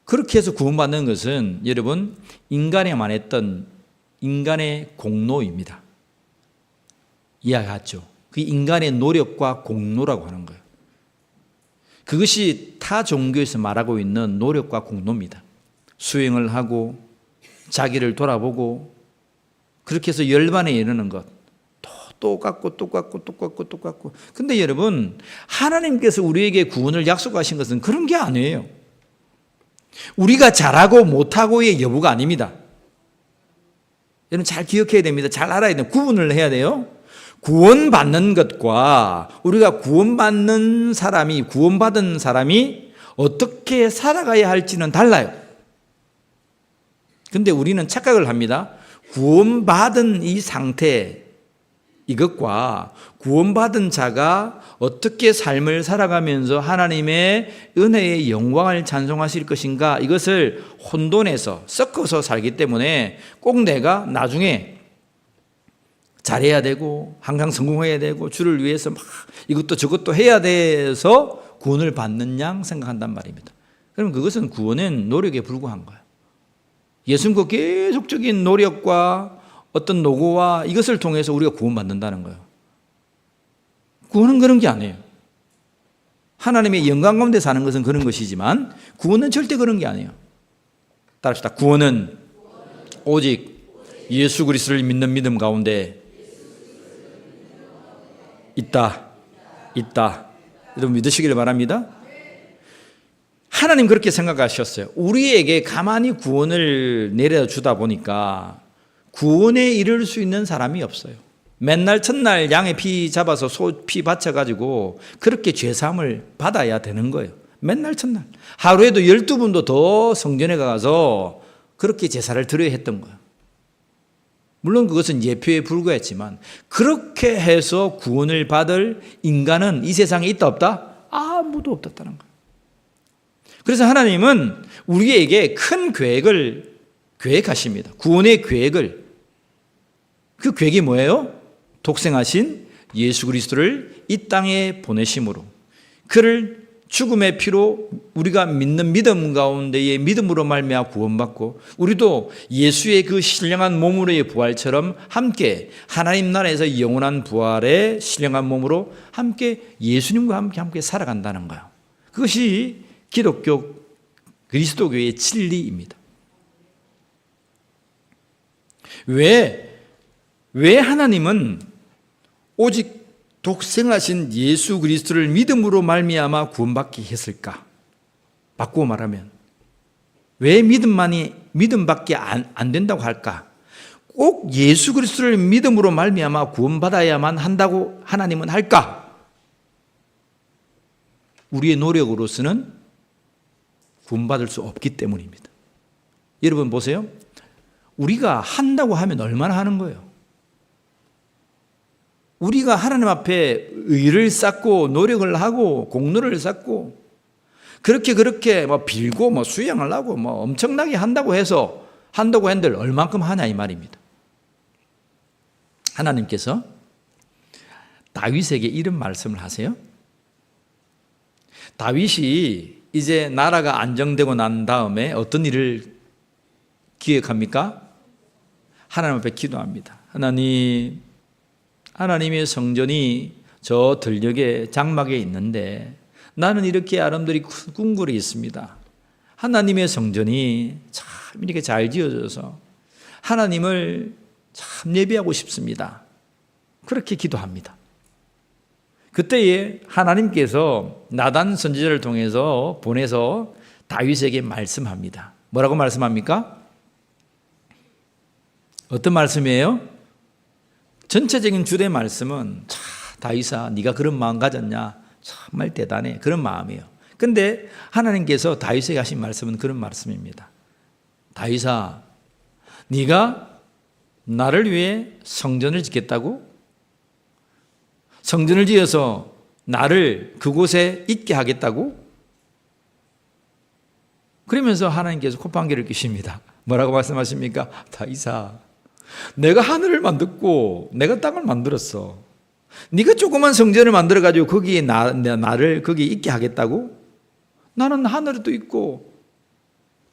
Speaker 1: 그렇게 해서 구원받는 것은 여러분 인간에만 했던 인간의 공로입니다. 이해하죠? 그 인간의 노력과 공로라고 하는 거예요. 그것이 타 종교에서 말하고 있는 노력과 공로입니다. 수행을 하고 자기를 돌아보고 그렇게 해서 열반에 이르는 것. 똑같고. 근데 여러분 하나님께서 우리에게 구원을 약속하신 것은 그런 게 아니에요. 우리가 잘하고 못하고의 여부가 아닙니다. 여러분 잘 기억해야 됩니다. 잘 알아야 돼요. 구분을 해야 돼요. 구원받는 것과 우리가 구원받은 사람이 어떻게 살아가야 할지는 달라요. 근데 우리는 착각을 합니다. 구원받은 이 상태, 이것과 구원받은 자가 어떻게 삶을 살아가면서 하나님의 은혜의 영광을 찬송하실 것인가, 이것을 혼돈해서 섞어서 살기 때문에 꼭 내가 나중에 잘해야 되고 항상 성공해야 되고 주를 위해서 막 이것도 저것도 해야 돼서 구원을 받는 양 생각한단 말입니다. 그럼 그것은 구원은 노력에 불과한 거예요. 예수 믿고 계속적인 노력과 어떤 노고와 이것을 통해서 우리가 구원받는다는 거예요. 구원은 그런 게 아니에요. 하나님의 영광 가운데 사는 것은 그런 것이지만 구원은 절대 그런 게 아니에요. 따라합시다. 구원은 오직 예수 그리스도를 믿는 믿음 가운데 있다. 여러분 믿으시기를 바랍니다. 하나님 그렇게 생각하셨어요. 우리에게 가만히 구원을 내려주다 보니까 구원에 이를 수 있는 사람이 없어요. 맨날 첫날 양의 피 잡아서 소 피 바쳐가지고 그렇게 죄사함을 받아야 되는 거예요. 맨날 첫날. 하루에도 12번도 더 성전에 가서 그렇게 제사를 드려야 했던 거예요. 물론 그것은 예표에 불과했지만 그렇게 해서 구원을 받을 인간은 이 세상에 있다 없다? 아무도 없었다는 거예요. 그래서 하나님은 우리에게 큰 계획을 계획하십니다. 구원의 계획을. 그 계획이 뭐예요? 독생하신 예수 그리스도를 이 땅에 보내심으로 그를 죽음의 피로 우리가 믿는 믿음 가운데의 믿음으로 말미암아 구원받고 우리도 예수의 그 신령한 몸으로의 부활처럼 함께 하나님 나라에서 영원한 부활의 신령한 몸으로 함께 예수님과 함께 살아간다는 거예요. 그것이 기독교 그리스도교의 진리입니다. 왜 하나님은 오직 독생하신 예수 그리스도를 믿음으로 말미암아 구원받게 했을까? 바꾸어 말하면 왜 믿음밖에 안 된다고 할까? 꼭 예수 그리스도를 믿음으로 말미암아 구원받아야만 한다고 하나님은 할까? 우리의 노력으로서는 구원받을 수 없기 때문입니다. 여러분 보세요. 우리가 한다고 하면 얼마나 하는 거예요? 우리가 하나님 앞에 의를 쌓고 노력을 하고 공로를 쌓고 그렇게 뭐 빌고 뭐 수양을 하고 뭐 엄청나게 한다고 한들 얼만큼 하냐 이 말입니다. 하나님께서 다윗에게 이런 말씀을 하세요. 다윗이 이제 나라가 안정되고 난 다음에 어떤 일을 기획합니까? 하나님 앞에 기도합니다. 하나님의 성전이 저 들녘에 장막에 있는데 나는 이렇게 아름드리 궁궐이 있습니다. 하나님의 성전이 참 이렇게 잘 지어져서 하나님을 참 예배하고 싶습니다. 그렇게 기도합니다. 그때에 하나님께서 나단 선지자를 통해서 보내서 다윗에게 말씀합니다. 뭐라고 말씀합니까? 어떤 말씀이에요? 전체적인 주된 말씀은 다윗아 네가 그런 마음 가졌냐? 정말 대단해. 그런 마음이에요. 근데 하나님께서 다윗에게 하신 말씀은 그런 말씀입니다. 다윗아 네가 나를 위해 성전을 짓겠다고? 성전을 지어서 나를 그곳에 있게 하겠다고? 그러면서 하나님께서 콧방귀를 뀌십니다. 뭐라고 말씀하십니까? 다윗아, 내가 하늘을 만들고 내가 땅을 만들었어. 네가 조그만 성전을 만들어가지고 거기에 나를 거기에 있게 하겠다고? 나는 하늘에도 있고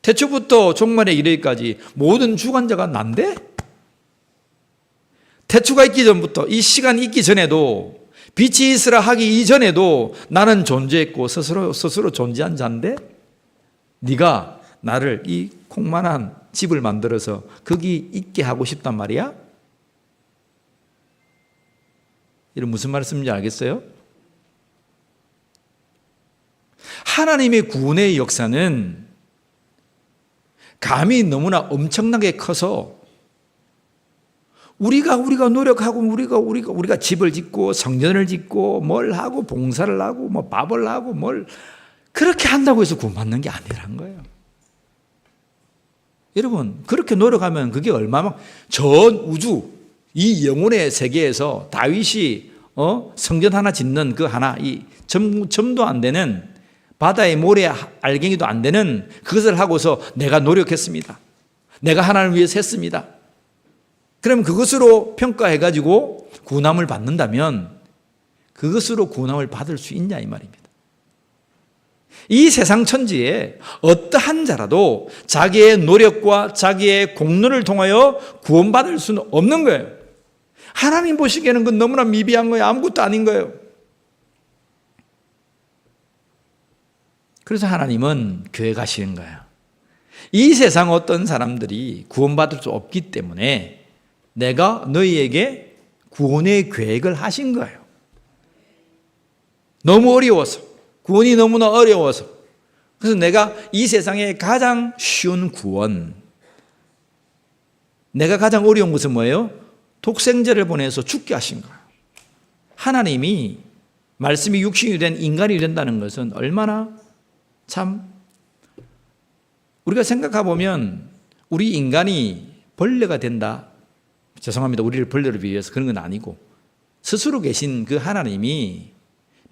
Speaker 1: 태초부터 종말에 이르기까지 모든 주관자가 난데? 태초가 있기 전부터, 이 시간이 있기 전에도, 빛이 있으라 하기 이전에도 나는 존재했고 스스로 존재한 자인데 네가 나를 이 콩만한 집을 만들어서 거기 있게 하고 싶단 말이야? 이런 무슨 말씀인지 알겠어요? 하나님의 구원의 역사는 감히 너무나 엄청나게 커서 우리가 노력하고 우리가 집을 짓고 성전을 짓고 뭘 하고 봉사를 하고 뭐 밥을 하고 뭘 그렇게 한다고 해서 구원받는 게 아니란 거예요. 여러분, 그렇게 노력하면 그게 얼마나 전 우주 이 영혼의 세계에서 다윗이 성전 하나 짓는 그 하나 이 점도 안 되는 바다의 모래 알갱이도 안 되는 그것을 하고서 내가 노력했습니다. 내가 하나님을 위해서 했습니다. 그럼 그것으로 평가해가지고 구원함을 받는다면 그것으로 구원함을 받을 수 있냐 이 말입니다. 이 세상 천지에 어떠한 자라도 자기의 노력과 자기의 공로를 통하여 구원받을 수는 없는 거예요. 하나님 보시기에는 그건 너무나 미비한 거예요. 아무것도 아닌 거예요. 그래서 하나님은 교회 가시는 거예요. 이 세상 어떤 사람들이 구원받을 수 없기 때문에 내가 너희에게 구원의 계획을 하신 거예요. 너무 어려워서, 구원이 너무나 어려워서. 그래서 내가 이 세상에 가장 쉬운 구원, 내가 가장 어려운 것은 뭐예요? 독생자를 보내서 죽게 하신 거예요. 하나님이 말씀이 육신이 된 인간이 된다는 것은 얼마나 참 우리가 생각해 보면 우리 인간이 벌레가 된다. 죄송합니다. 우리를 벌레로 비유해서 그런 건 아니고 스스로 계신 그 하나님이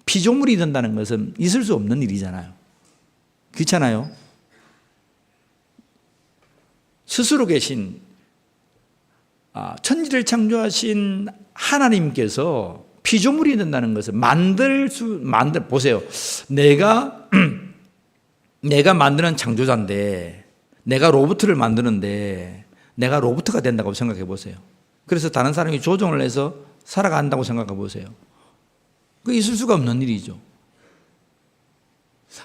Speaker 1: 피조물이 된다는 것은 있을 수 없는 일이잖아요. 그렇잖아요. 스스로 계신 천지를 창조하신 하나님께서 피조물이 된다는 것은 보세요. 내가 만드는 창조자인데 내가 로봇을 만드는데 내가 로봇가 된다고 생각해 보세요. 그래서 다른 사람이 조종을 해서 살아간다고 생각해 보세요. 그 있을 수가 없는 일이죠.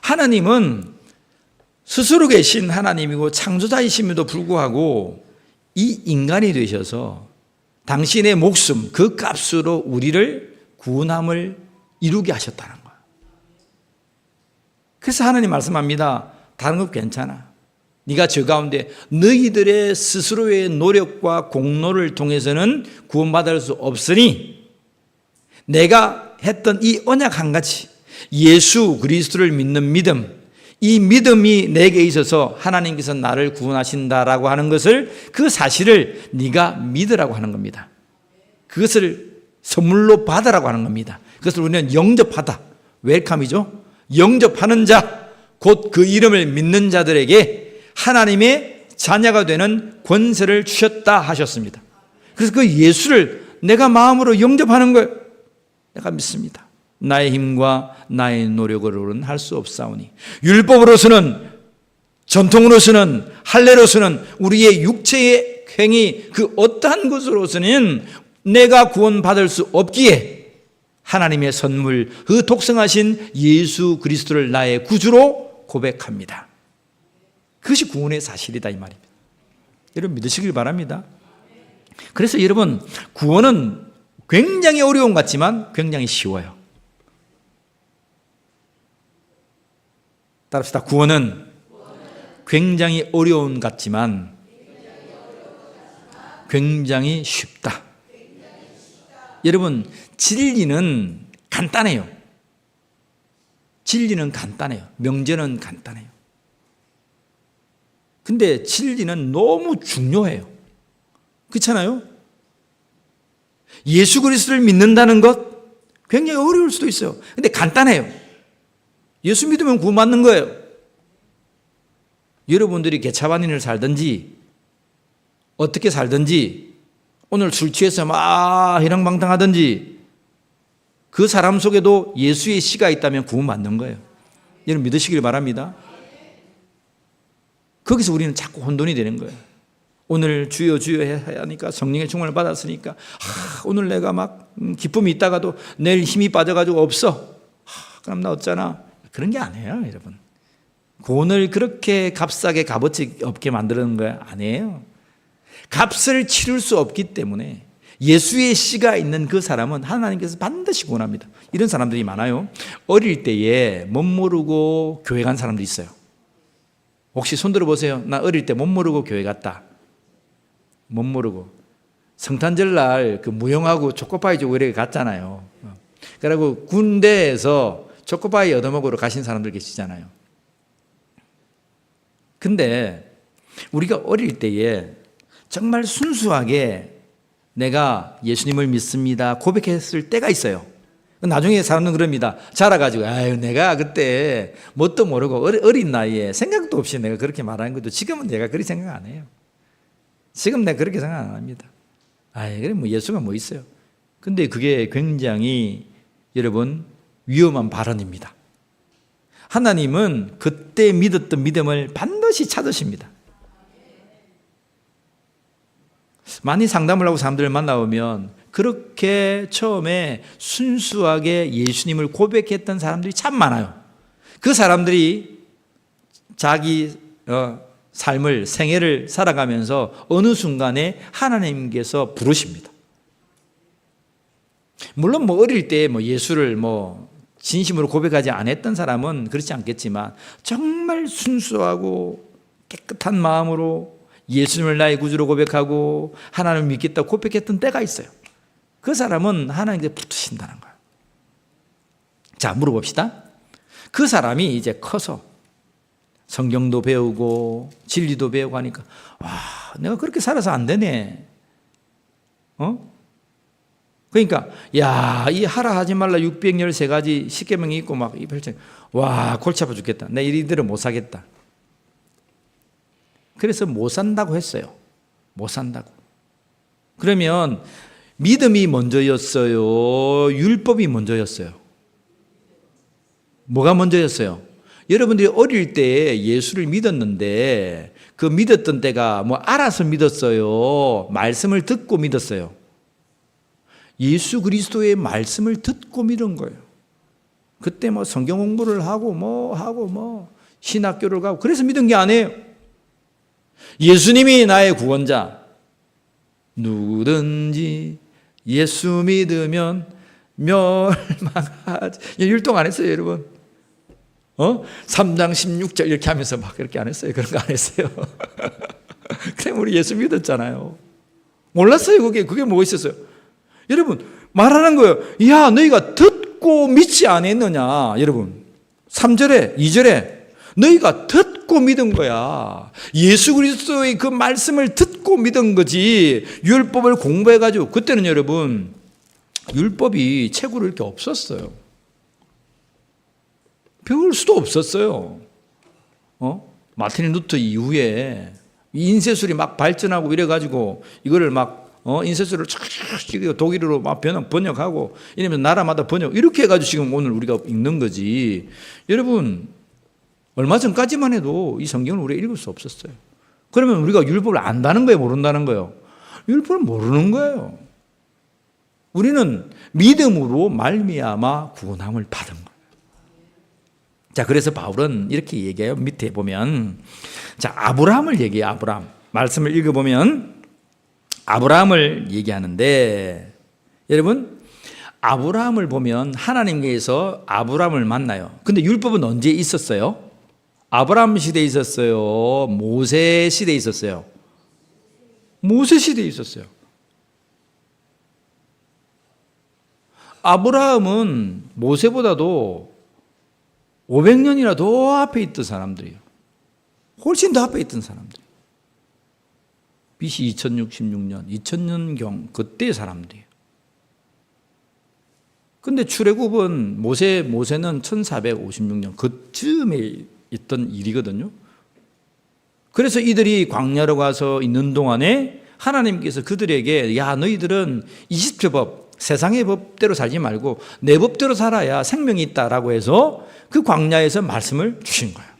Speaker 1: 하나님은 스스로 계신 하나님이고 창조자이심에도 불구하고 이 인간이 되셔서 당신의 목숨 그 값으로 우리를 구원함을 이루게 하셨다는 거예요. 그래서 하나님 말씀합니다. 다른 것 괜찮아. 네가 저 가운데 너희들의 스스로의 노력과 공로를 통해서는 구원받을 수 없으니 내가 했던 이 언약 한 가지, 예수 그리스도를 믿는 믿음, 이 믿음이 내게 있어서 하나님께서 나를 구원하신다라고 하는 것을, 그 사실을 네가 믿으라고 하는 겁니다. 그것을 선물로 받으라고 하는 겁니다. 그것을 우리는 영접하다, 웰컴이죠. 영접하는 자, 곧 그 이름을 믿는 자들에게 하나님의 자녀가 되는 권세를 주셨다 하셨습니다. 그래서 그 예수를 내가 마음으로 영접하는 걸 내가 믿습니다. 나의 힘과 나의 노력으로는 할 수 없사오니, 율법으로서는, 전통으로서는, 할례로서는, 우리의 육체의 행위 그 어떠한 것으로서는 내가 구원받을 수 없기에 하나님의 선물, 그 독생하신 예수 그리스도를 나의 구주로 고백합니다. 그것이 구원의 사실이다 이 말입니다. 여러분 믿으시길 바랍니다. 그래서 여러분, 구원은 굉장히 어려운 것 같지만 굉장히 쉬워요. 따라합시다. 구원은 굉장히 어려운 것 같지만 굉장히 쉽다. 여러분, 진리는 간단해요. 진리는 간단해요. 명제는 간단해요. 근데 진리는 너무 중요해요. 그렇잖아요? 예수 그리스도를 믿는다는 것, 굉장히 어려울 수도 있어요. 근데 간단해요. 예수 믿으면 구원받는 거예요. 여러분들이 개차반인을 살든지 어떻게 살든지 오늘 술 취해서 막 희랑방탕하든지 그 사람 속에도 예수의 씨가 있다면 구원받는 거예요. 여러분 믿으시길 바랍니다. 거기서 우리는 자꾸 혼돈이 되는 거예요. 오늘 주여 주여 해야 하니까 성령의 충만을 받았으니까 오늘 내가 막 기쁨이 있다가도 내일 힘이 빠져가지고 없어. 그럼 나 어쩌나. 그런 게 아니에요, 여러분. 구원을 그렇게 값싸게 값어치 없게 만드는 거 아니에요. 값을 치를 수 없기 때문에 예수의 씨가 있는 그 사람은 하나님께서 반드시 구원합니다. 이런 사람들이 많아요. 어릴 때에 못 모르고 교회 간 사람도 있어요. 혹시 손 들어보세요. 나 어릴 때 못 모르고 교회 갔다. 못 모르고 성탄절 날 그 무용하고 초코파이 주고 이렇게 갔잖아요. 그리고 군대에서 초코파이 얻어먹으러 가신 사람들 계시잖아요. 근데 우리가 어릴 때에 정말 순수하게 내가 예수님을 믿습니다 고백했을 때가 있어요. 나중에 사람은 그럽니다. 자라가지고 아유 내가 그때 뭣도 모르고 어린 나이에 생각도 없이 내가 그렇게 말하는 것도 지금은 내가 그렇게 생각 안 해요. 지금 내가 그렇게 생각 안 합니다. 아이 그래 뭐 예수가 뭐 있어요. 근데 그게 굉장히 여러분 위험한 발언입니다. 하나님은 그때 믿었던 믿음을 반드시 찾으십니다. 많이 상담을 하고 사람들을 만나보면 그렇게 처음에 순수하게 예수님을 고백했던 사람들이 참 많아요. 그 사람들이 자기 삶을 생애를 살아가면서 어느 순간에 하나님께서 부르십니다. 물론 뭐 어릴 때 뭐 예수를 뭐 진심으로 고백하지 않았던 사람은 그렇지 않겠지만 정말 순수하고 깨끗한 마음으로 예수님을 나의 구주로 고백하고 하나님을 믿겠다고 고백했던 때가 있어요. 그 사람은 하나님께 붙으신다는 거예요. 자, 물어봅시다. 그 사람이 이제 커서 성경도 배우고 진리도 배우고 하니까 와, 내가 그렇게 살아서 안 되네. 그러니까 야, 이 하라 하지 말라 613가지 십계명이 있고 막 이 별책 와, 골치 아파 죽겠다. 내 이리들은 못 사겠다. 그래서 못 산다고 했어요. 못 산다고. 그러면 믿음이 먼저였어요? 율법이 먼저였어요? 뭐가 먼저였어요? 여러분들이 어릴 때 예수를 믿었는데 그 믿었던 때가 뭐 알아서 믿었어요? 말씀을 듣고 믿었어요? 예수 그리스도의 말씀을 듣고 믿은 거예요. 그때 뭐 성경 공부를 하고 신학교를 가고 그래서 믿은 게 아니에요. 예수님이 나의 구원자. 누구든지 예수 믿으면 멸망하지. 율동 안 했어요, 여러분? 3장 16절 이렇게 하면서 막 그렇게 안 했어요. 그런 거 안 했어요. 그냥 우리 예수 믿었잖아요. 몰랐어요, 그게 뭐가 있었어요? 여러분, 말하는 거예요. 야, 너희가 듣고 믿지 않았느냐, 여러분. 3절에, 2절에 너희가 듣고 믿은 거야. 예수 그리스도의 그 말씀을 듣고 믿은 거지. 율법을 공부해가지고 그때는 여러분 율법이 책으로 이렇게 없었어요. 배울 수도 없었어요. 마틴 루터 이후에 인쇄술이 막 발전하고 이래가지고 이거를 막 인쇄술을 촥 독일어로 막 번역하고 이러면 나라마다 번역 이렇게 해가지고 지금 오늘 우리가 읽는 거지. 여러분 얼마 전까지만 해도 이 성경을 우리가 읽을 수 없었어요. 그러면 우리가 율법을 안다는 거예요, 모른다는 거예요? 율법을 모르는 거예요. 우리는 믿음으로 말미암아 구원함을 받은 거예요. 자, 그래서 바울은 이렇게 얘기해요. 밑에 보면 자, 아브라함을 얘기해요. 아브라함 말씀을 읽어보면 아브라함을 얘기하는데 여러분 아브라함을 보면 하나님께서 아브라함을 만나요. 근데 율법은 언제 있었어요? 아브라함 시대에 있었어요? 모세 시대에 있었어요? 모세 시대에 있었어요. 아브라함은 모세보다도 500년이나 더 앞에 있던 사람들이에요. 훨씬 더 앞에 있던 사람들. BC 2066년, 2000년경 그때의 사람들이에요. 근데 출애굽은 모세는 1456년 그쯤에 있던 일이거든요. 그래서 이들이 광야로 가서 있는 동안에 하나님께서 그들에게 야 너희들은 이집트 법 세상의 법대로 살지 말고 내 법대로 살아야 생명이 있다라고 해서 그 광야에서 말씀을 주신 거예요.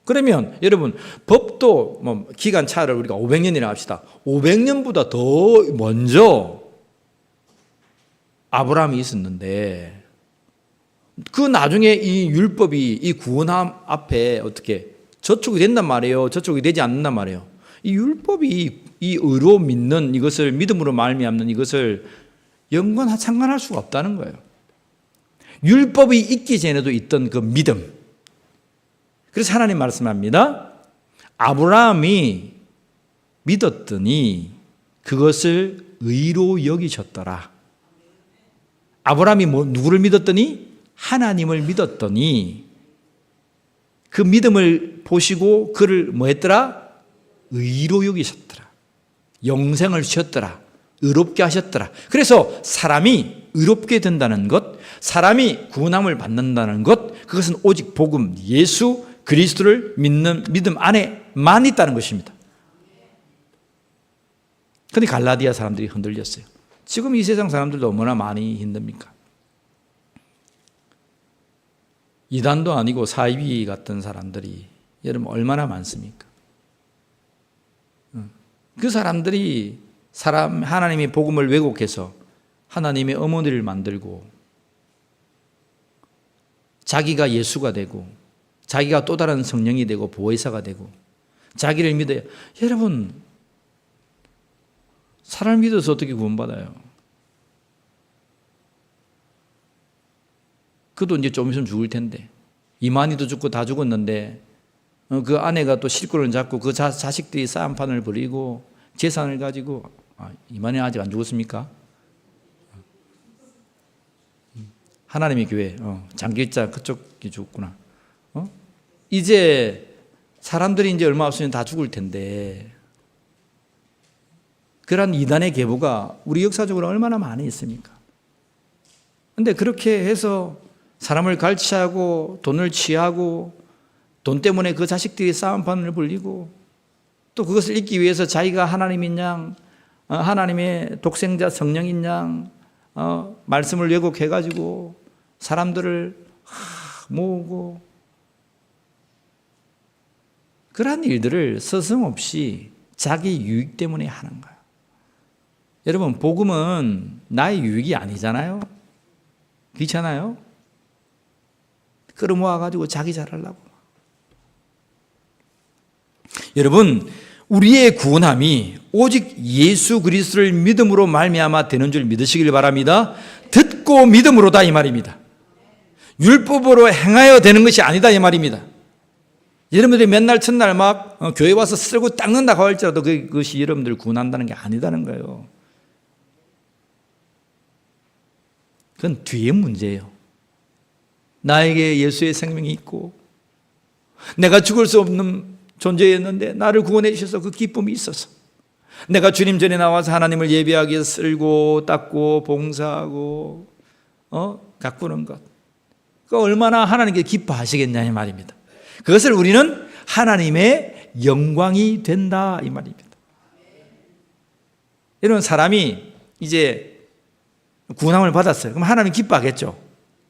Speaker 1: 그러면 여러분 법도 뭐 기간 차를 우리가 500년이라 합시다. 500년보다 더 먼저 아브라함이 있었는데 그 나중에 이 율법이 이 구원함 앞에 어떻게 저촉이 된단 말이에요. 저촉이 되지 않는단 말이에요. 이 율법이 이 의로 믿는 이것을 믿음으로 말미암는 이것을 연관 상관할 수가 없다는 거예요. 율법이 있기 전에도 있던 그 믿음. 그래서 하나님 말씀합니다. 아브라함이 믿었더니 그것을 의로 여기셨더라. 아브라함이 누구를 믿었더니 하나님을 믿었더니 그 믿음을 보시고 그를 뭐 했더라? 의로 여기셨더라. 영생을 주셨더라. 의롭게 하셨더라. 그래서 사람이 의롭게 된다는 것, 사람이 구원함을 받는다는 것, 그것은 오직 복음 예수 그리스도를 믿는 믿음 안에만 있다는 것입니다. 그런데 갈라디아 사람들이 흔들렸어요. 지금 이 세상 사람들도 얼마나 많이 힘듭니까? 이단도 아니고 사이비 같은 사람들이 여러분 얼마나 많습니까? 그 사람들이 하나님의 복음을 왜곡해서 하나님의 어머니를 만들고 자기가 예수가 되고 자기가 또 다른 성령이 되고 보혜사가 되고 자기를 믿어야 여러분 사람을 믿어서 어떻게 구원받아요? 그도 이제 좀 있으면 죽을 텐데 이만희도 죽고 다 죽었는데 그 아내가 또 실권을 잡고 그 자식들이 싸움판을 벌이고 재산을 가지고 이만희 아직 안 죽었습니까? 하나님의 교회 장기자 그쪽이 죽었구나. 이제 사람들이 이제 얼마 없으면 다 죽을 텐데 그러한 이단의 계보가 우리 역사적으로 얼마나 많이 있습니까? 그런데 그렇게 해서 사람을 갈취하고 돈을 취하고 돈 때문에 그 자식들이 싸움판을 벌리고 또 그것을 잊기 위해서 자기가 하나님인 양 하나님의 독생자 성령인 양 말씀을 왜곡해가지고 사람들을 모으고 그러한 일들을 서슴없이 자기 유익 때문에 하는 거예요. 여러분 복음은 나의 유익이 아니잖아요. 그렇잖아요. 끌어모아가지고 자기 잘하려고. 여러분 우리의 구원함이 오직 예수 그리스도를 믿음으로 말미암아 되는 줄 믿으시길 바랍니다. 듣고 믿음으로다 이 말입니다. 율법으로 행하여 되는 것이 아니다 이 말입니다. 여러분들이 맨날 첫날 막 교회 와서 쓸고 닦는다고 할지라도 그것이 여러분들을 구원한다는 게 아니다는 거예요. 그건 뒤의 문제예요. 나에게 예수의 생명이 있고 내가 죽을 수 없는 존재였는데 나를 구원해 주셔서 그 기쁨이 있어서 내가 주님 전에 나와서 하나님을 예배하기 위해서 쓸고 닦고 봉사하고 가꾸는 것 그 얼마나 하나님께 기뻐하시겠냐 이 말입니다. 그것을 우리는 하나님의 영광이 된다 이 말입니다. 이런 사람이 이제 구원함을 받았어요. 그럼 하나님 기뻐하겠죠.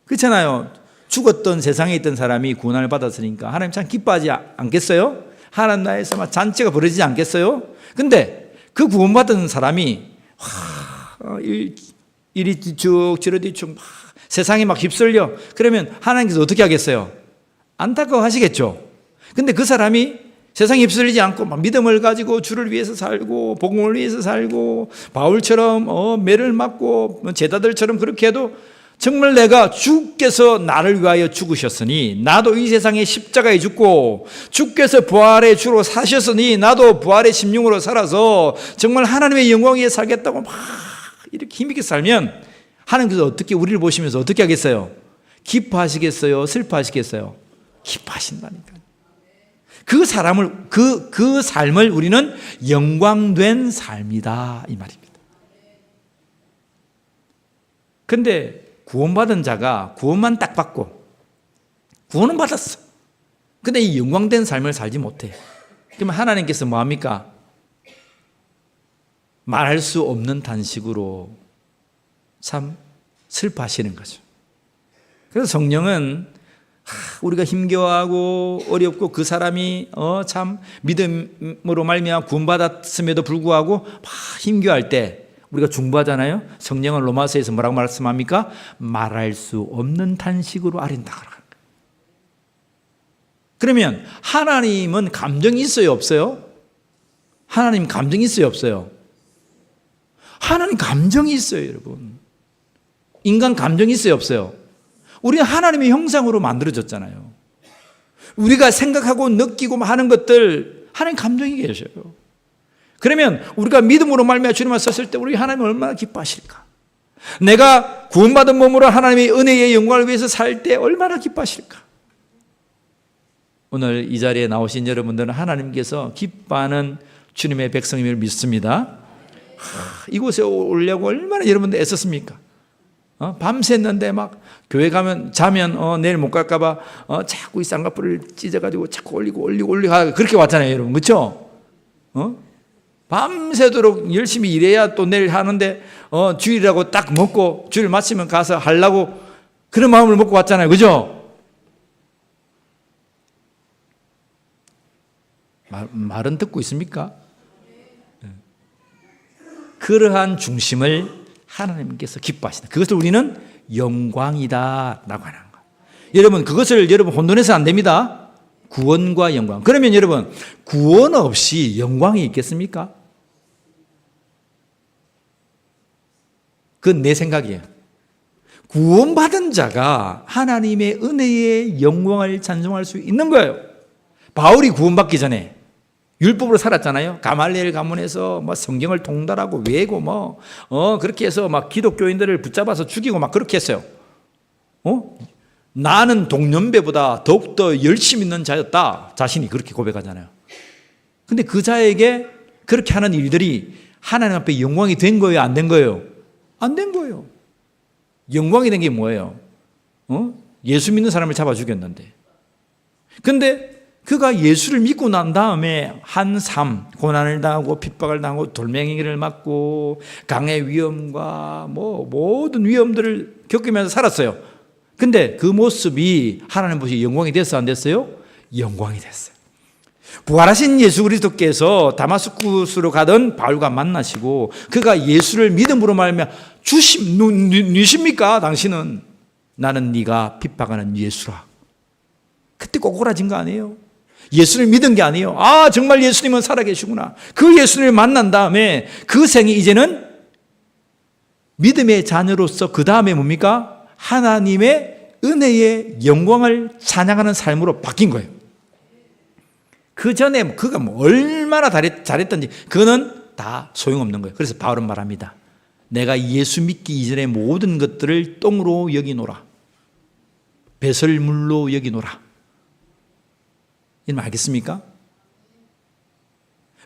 Speaker 1: 그렇잖아요. 죽었던 세상에 있던 사람이 구원함을 받았으니까 하나님 참 기뻐하지 않겠어요? 하나님 나라에서 막 잔치가 벌어지지 않겠어요? 근데 그 구원받은 사람이 이리 쭉 저리 쭉 세상에 막 휩쓸려. 그러면 하나님께서 어떻게 하겠어요? 안타까워하시겠죠. 근데 그 사람이 세상에 휩쓸리지 않고 막 믿음을 가지고 주를 위해서 살고 복음을 위해서 살고 바울처럼 매를 맞고 제자들처럼 그렇게 해도 정말 내가 주께서 나를 위하여 죽으셨으니 나도 이 세상에 십자가에 죽고 주께서 부활의 주로 사셨으니 나도 부활의 심령으로 살아서 정말 하나님의 영광 위에 살겠다고 막 이렇게 힘있게 살면 하나님께서 어떻게 우리를 보시면서 어떻게 하겠어요? 기뻐하시겠어요? 슬퍼하시겠어요? 기뻐하신다니까요. 그 사람을 그 삶을 우리는 영광된 삶이다 이 말입니다. 근데 구원받은 자가 구원만 딱 받고 구원은 받았어. 근데 이 영광된 삶을 살지 못해. 그러면 하나님께서 뭐합니까? 말할 수 없는 단식으로 참 슬퍼하시는 거죠. 그래서 성령은 우리가 힘겨워하고 어렵고 그 사람이 참 믿음으로 말미암아 구원받았음에도 불구하고 막 힘겨워할 때 우리가 중보하잖아요. 성령은 로마서에서 뭐라고 말씀합니까? 말할 수 없는 단식으로 아린다. 그러면 하나님은 감정이 있어요, 없어요? 하나님 감정이 있어요, 없어요? 하나님 감정이 있어요, 여러분. 인간 감정이 있어요, 없어요? 우리는 하나님의 형상으로 만들어졌잖아요. 우리가 생각하고 느끼고 하는 것들 하나님 감정이 계셔요. 그러면 우리가 믿음으로 말미암아 주님을 썼을 때 우리 하나님이 얼마나 기뻐하실까? 내가 구원받은 몸으로 하나님의 은혜의 영광을 위해서 살 때 얼마나 기뻐하실까? 오늘 이 자리에 나오신 여러분들은 하나님께서 기뻐하는 주님의 백성임을 믿습니다. 이곳에 오려고 얼마나 여러분들 애썼습니까? 밤샜는데 막 교회 가면 자면 내일 못 갈까 봐 자꾸 이 쌍꺼풀을 찢어가지고 자꾸 올리고 그렇게 왔잖아요, 여러분. 그렇죠? 밤새도록 열심히 일해야 또 내일 하는데 주일이라고 딱 먹고 주일 마치면 가서 하려고 그런 마음을 먹고 왔잖아요. 그죠? 말은 듣고 있습니까? 그러한 중심을 하나님께서 기뻐하신다. 그것을 우리는 영광이다 라고 하는 거예요. 여러분 그것을 여러분 혼돈해서 안 됩니다. 구원과 영광. 그러면 여러분 구원 없이 영광이 있겠습니까? 그건 내 생각이에요. 구원받은 자가 하나님의 은혜의 영광을 찬송할 수 있는 거예요. 바울이 구원받기 전에 율법으로 살았잖아요. 가말리엘 가문에서 뭐 성경을 통달하고 외고 그렇게 해서 막 기독교인들을 붙잡아서 죽이고 막 그렇게 했어요. 나는 동년배보다 더욱더 열심히 있는 자였다. 자신이 그렇게 고백하잖아요. 근데 그 자에게 그렇게 하는 일들이 하나님 앞에 영광이 된 거예요? 안 된 거예요? 안 된 거예요. 영광이 된 게 뭐예요? 예수 믿는 사람을 잡아 죽였는데. 근데 그가 예수를 믿고 난 다음에 한 삶, 고난을 당하고 핍박을 당하고 돌멩이를 맞고 강의 위험과 모든 위험들을 겪으면서 살았어요. 근데 그 모습이 하나님 보시기에 영광이 됐어, 안 됐어요? 영광이 됐어요. 부활하신 예수 그리스도께서 다마스쿠스로 가던 바울과 만나시고 그가 예수를 믿음으로 말하면 누십니까? 당신은 나는 네가 핍박하는 예수라. 그때 꼬꾸라진 거 아니에요? 예수를 믿은 게 아니에요. 정말 예수님은 살아계시구나. 그 예수님을 만난 다음에 그 생이 이제는 믿음의 자녀로서 그 다음에 뭡니까? 하나님의 은혜의 영광을 찬양하는 삶으로 바뀐 거예요. 그 전에 그가 얼마나 잘했던지 그거는 다 소용없는 거예요. 그래서 바울은 말합니다. 내가 예수 믿기 이전의 모든 것들을 똥으로 여기노라. 배설물로 여기노라. 이러면 알겠습니까?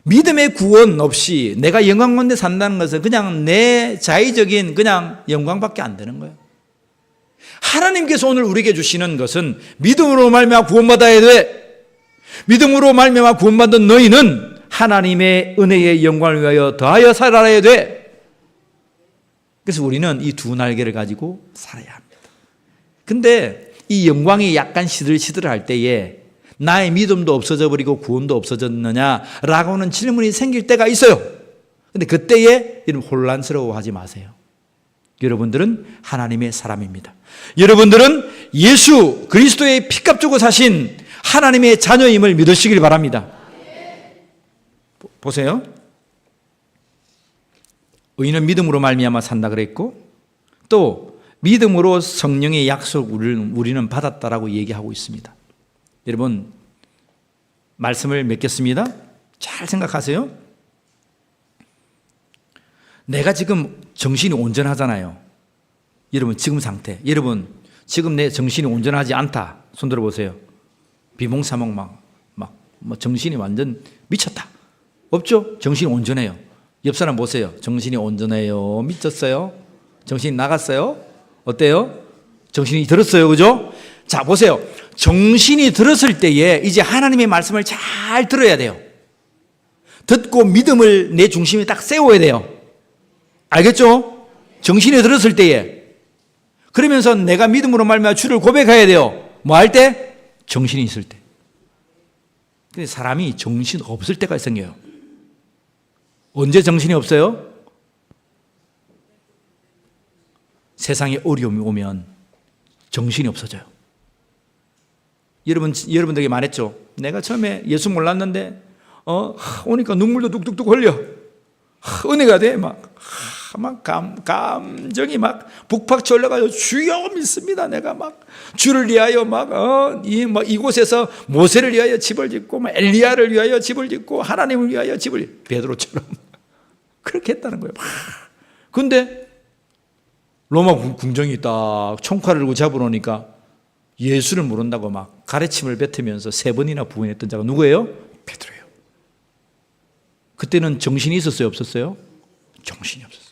Speaker 1: 믿음의 구원 없이 내가 영광 가운데 산다는 것은 그냥 내 자의적인 그냥 영광밖에 안 되는 거예요. 하나님께서 오늘 우리에게 주시는 것은 믿음으로 말미암아 구원받아야 돼. 믿음으로 말미암아 구원받은 너희는 하나님의 은혜의 영광을 위하여 더하여 살아야 돼. 그래서 우리는 이 두 날개를 가지고 살아야 합니다. 근데 이 영광이 약간 시들시들할 때에 나의 믿음도 없어져 버리고 구원도 없어졌느냐라고 하는 질문이 생길 때가 있어요. 근데 그때에 여러분 혼란스러워하지 마세요. 여러분들은 하나님의 사람입니다. 여러분들은 예수 그리스도의 피값 주고 사신 하나님의 자녀임을 믿으시길 바랍니다. 보세요. 의인은 믿음으로 말미암아 산다 그랬고 또 믿음으로 성령의 약속을 우리는 받았다라고 얘기하고 있습니다. 여러분 말씀을 맺겠습니다. 잘 생각하세요. 내가 지금 정신이 온전하잖아요. 여러분 지금 상태. 여러분 지금 내 정신이 온전하지 않다. 손 들어보세요. 비몽사몽 정신이 완전 미쳤다. 없죠? 정신이 온전해요. 옆 사람 보세요. 정신이 온전해요? 미쳤어요? 정신이 나갔어요? 어때요? 정신이 들었어요, 그죠? 자, 보세요. 정신이 들었을 때에 이제 하나님의 말씀을 잘 들어야 돼요. 듣고 믿음을 내 중심에 딱 세워야 돼요. 알겠죠? 정신이 들었을 때에. 그러면서 내가 믿음으로 말미암아 주를 고백해야 돼요. 뭐 할 때? 정신이 있을 때. 근데 사람이 정신 없을 때가 생겨요. 언제 정신이 없어요? 세상에 어려움이 오면 정신이 없어져요. 여러분들에게 말했죠. 내가 처음에 예수 몰랐는데 오니까 눈물도 뚝뚝뚝 흘려. 은혜가 돼. 감정이 막 북박쳐 올라가요. 주여 믿습니다. 내가 막 주를 위하여 이곳에서 모세를 위하여 집을 짓고 엘리야를 위하여 집을 짓고 하나님을 위하여 집을 베드로처럼 그렇게 했다는 거예요. 근데 로마 궁정이 딱 총칼을 들고 잡으러오니까 예수를 모른다고 막 가르침을 뱉으면서 3번이나 부인했던 자가 누구예요? 베드로예요. 그때는 정신이 있었어요? 없었어요? 정신이 없었어요.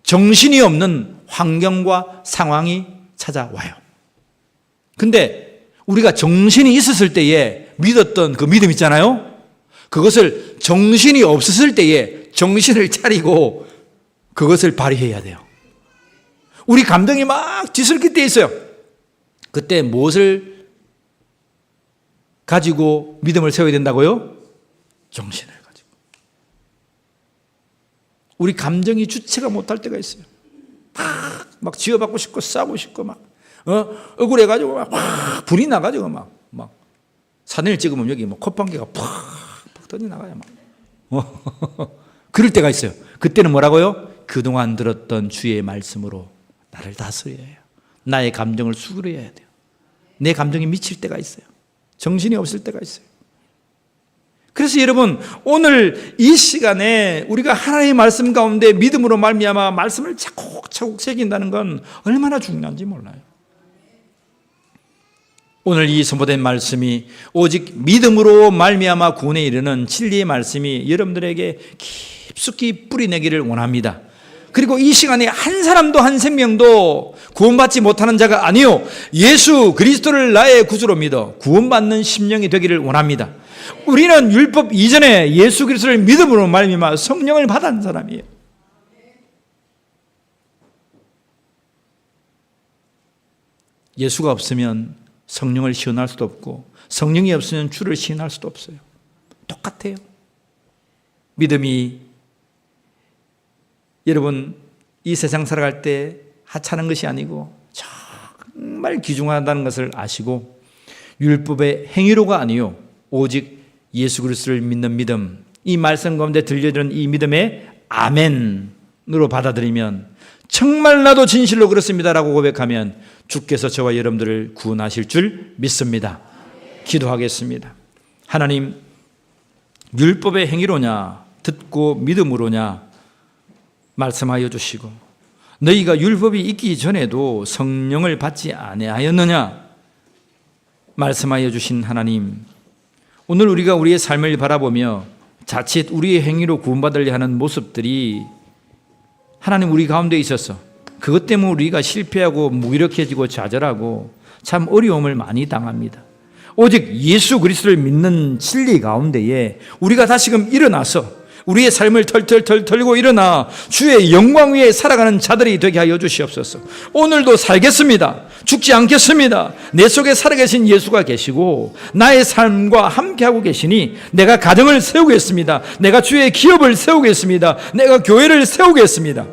Speaker 1: 정신이 없는 환경과 상황이 찾아와요. 근데 우리가 정신이 있었을 때에 믿었던 그 믿음 있잖아요. 그것을 정신이 없었을 때에 정신을 차리고 그것을 발휘해야 돼요. 우리 감정이 막 뒤섞일 때 있어요. 그때 무엇을 가지고 믿음을 세워야 된다고요? 정신을 가지고. 우리 감정이 주체가 못할 때가 있어요. 막 지어받고 싶고 싸우고 싶고 억울해가지고 막 불이 나가지고 막 사진을 찍으면 여기 콧방귀가 팍 터져 나가요. 그럴 때가 있어요. 그때는 뭐라고요? 그동안 들었던 주의 말씀으로 나를 다스려야 해요. 나의 감정을 수그려야 돼요. 내 감정이 미칠 때가 있어요. 정신이 없을 때가 있어요. 그래서 여러분 오늘 이 시간에 우리가 하나님의 말씀 가운데 믿음으로 말미암아 말씀을 차곡차곡 새긴다는 건 얼마나 중요한지 몰라요. 오늘 이 선포된 말씀이 오직 믿음으로 말미암아 구원에 이르는 진리의 말씀이 여러분들에게 깊숙이 뿌리내기를 원합니다. 그리고 이 시간에 한 사람도 한 생명도 구원받지 못하는 자가 아니요 예수 그리스도를 나의 구주로 믿어 구원받는 심령이 되기를 원합니다. 우리는 율법 이전에 예수 그리스도를 믿음으로 말미암아 성령을 받은 사람이에요. 예수가 없으면 성령을 시원할 수도 없고 성령이 없으면 주를 시인할 수도 없어요. 똑같아요. 믿음이 여러분 이 세상 살아갈 때 하찮은 것이 아니고 정말 귀중하다는 것을 아시고 율법의 행위로가 아니요 오직 예수 그리스도를 믿는 믿음, 이 말씀 가운데 들려드리는 이 믿음의 아멘으로 받아들이면 정말 나도 진실로 그렇습니다라고 고백하면 주께서 저와 여러분들을 구원하실 줄 믿습니다. 기도하겠습니다. 하나님, 율법의 행위로냐 듣고 믿음으로냐 말씀하여 주시고 너희가 율법이 있기 전에도 성령을 받지 아니하였느냐 말씀하여 주신 하나님, 오늘 우리가 우리의 삶을 바라보며 자칫 우리의 행위로 구원받으려 하는 모습들이 하나님 우리 가운데 있어서 그것 때문에 우리가 실패하고 무기력해지고 좌절하고 참 어려움을 많이 당합니다. 오직 예수 그리스도를 믿는 진리 가운데에 우리가 다시금 일어나서 우리의 삶을 털털 털고 일어나 주의 영광 위에 살아가는 자들이 되게 하여 주시옵소서. 오늘도 살겠습니다. 죽지 않겠습니다. 내 속에 살아계신 예수가 계시고 나의 삶과 함께하고 계시니 내가 가정을 세우겠습니다. 내가 주의 기업을 세우겠습니다. 내가 교회를 세우겠습니다.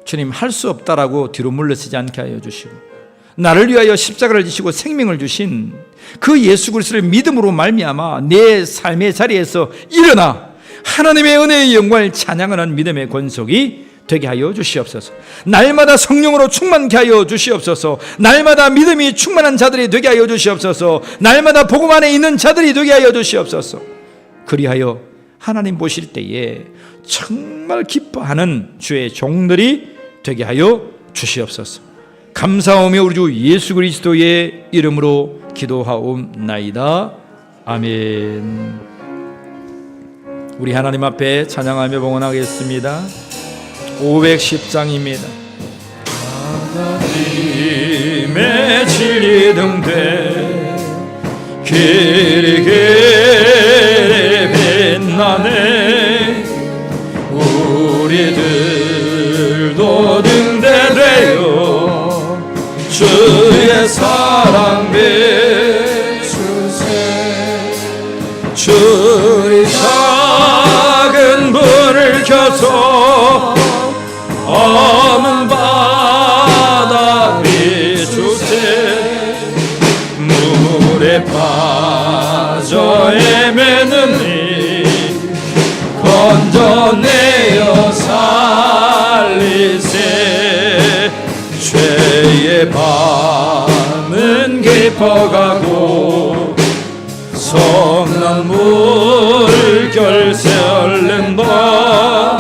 Speaker 1: 주님, 할 수 없다라고 뒤로 물러서지 않게 하여 주시고 나를 위하여 십자가를 지시고 생명을 주신 그 예수 그리스도를 믿음으로 말미암아 내 삶의 자리에서 일어나 하나님의 은혜의 영광을 찬양하는 믿음의 권속이 되게 하여 주시옵소서. 날마다 성령으로 충만케 하여 주시옵소서. 날마다 믿음이 충만한 자들이 되게 하여 주시옵소서. 날마다 복음 안에 있는 자들이 되게 하여 주시옵소서. 그리하여 하나님 보실 때에 정말 기뻐하는 주의 종들이 되게 하여 주시옵소서. 감사하며 우리 주 예수 그리스도의 이름으로 기도하옵나이다. 아멘. 우리 하나님 앞에 찬양하며 봉헌하겠습니다. 510장입니다. 힘에 진리 등대 길이 빛나네 우리들도 등대되어 주의 사랑 비추세 주의 작은 불을 켜서 어문 바다 비추세 물에 빠져 헤매는 이 건져내어 살리세 죄의 밤은 깊어가고 성난 물결새 얼른다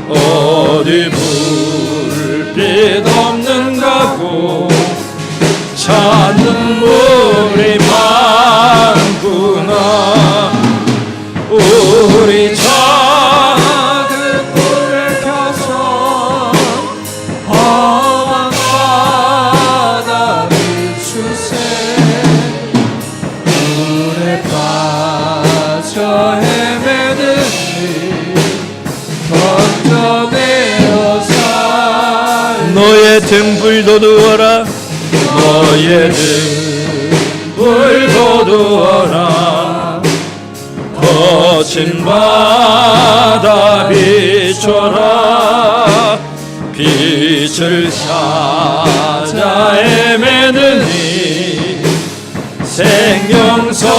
Speaker 1: 어디 불빛 없는가고 찾는 물이 많구나 우리 작은 불을 켜서 험한 바다 비추세 물에 빠져 헤매듯이 건져내어 살 너의 등불 도두어라 너의 등불 도두어라 거친 바다 비춰라 빛을 찾아 헤매는 이 생명선에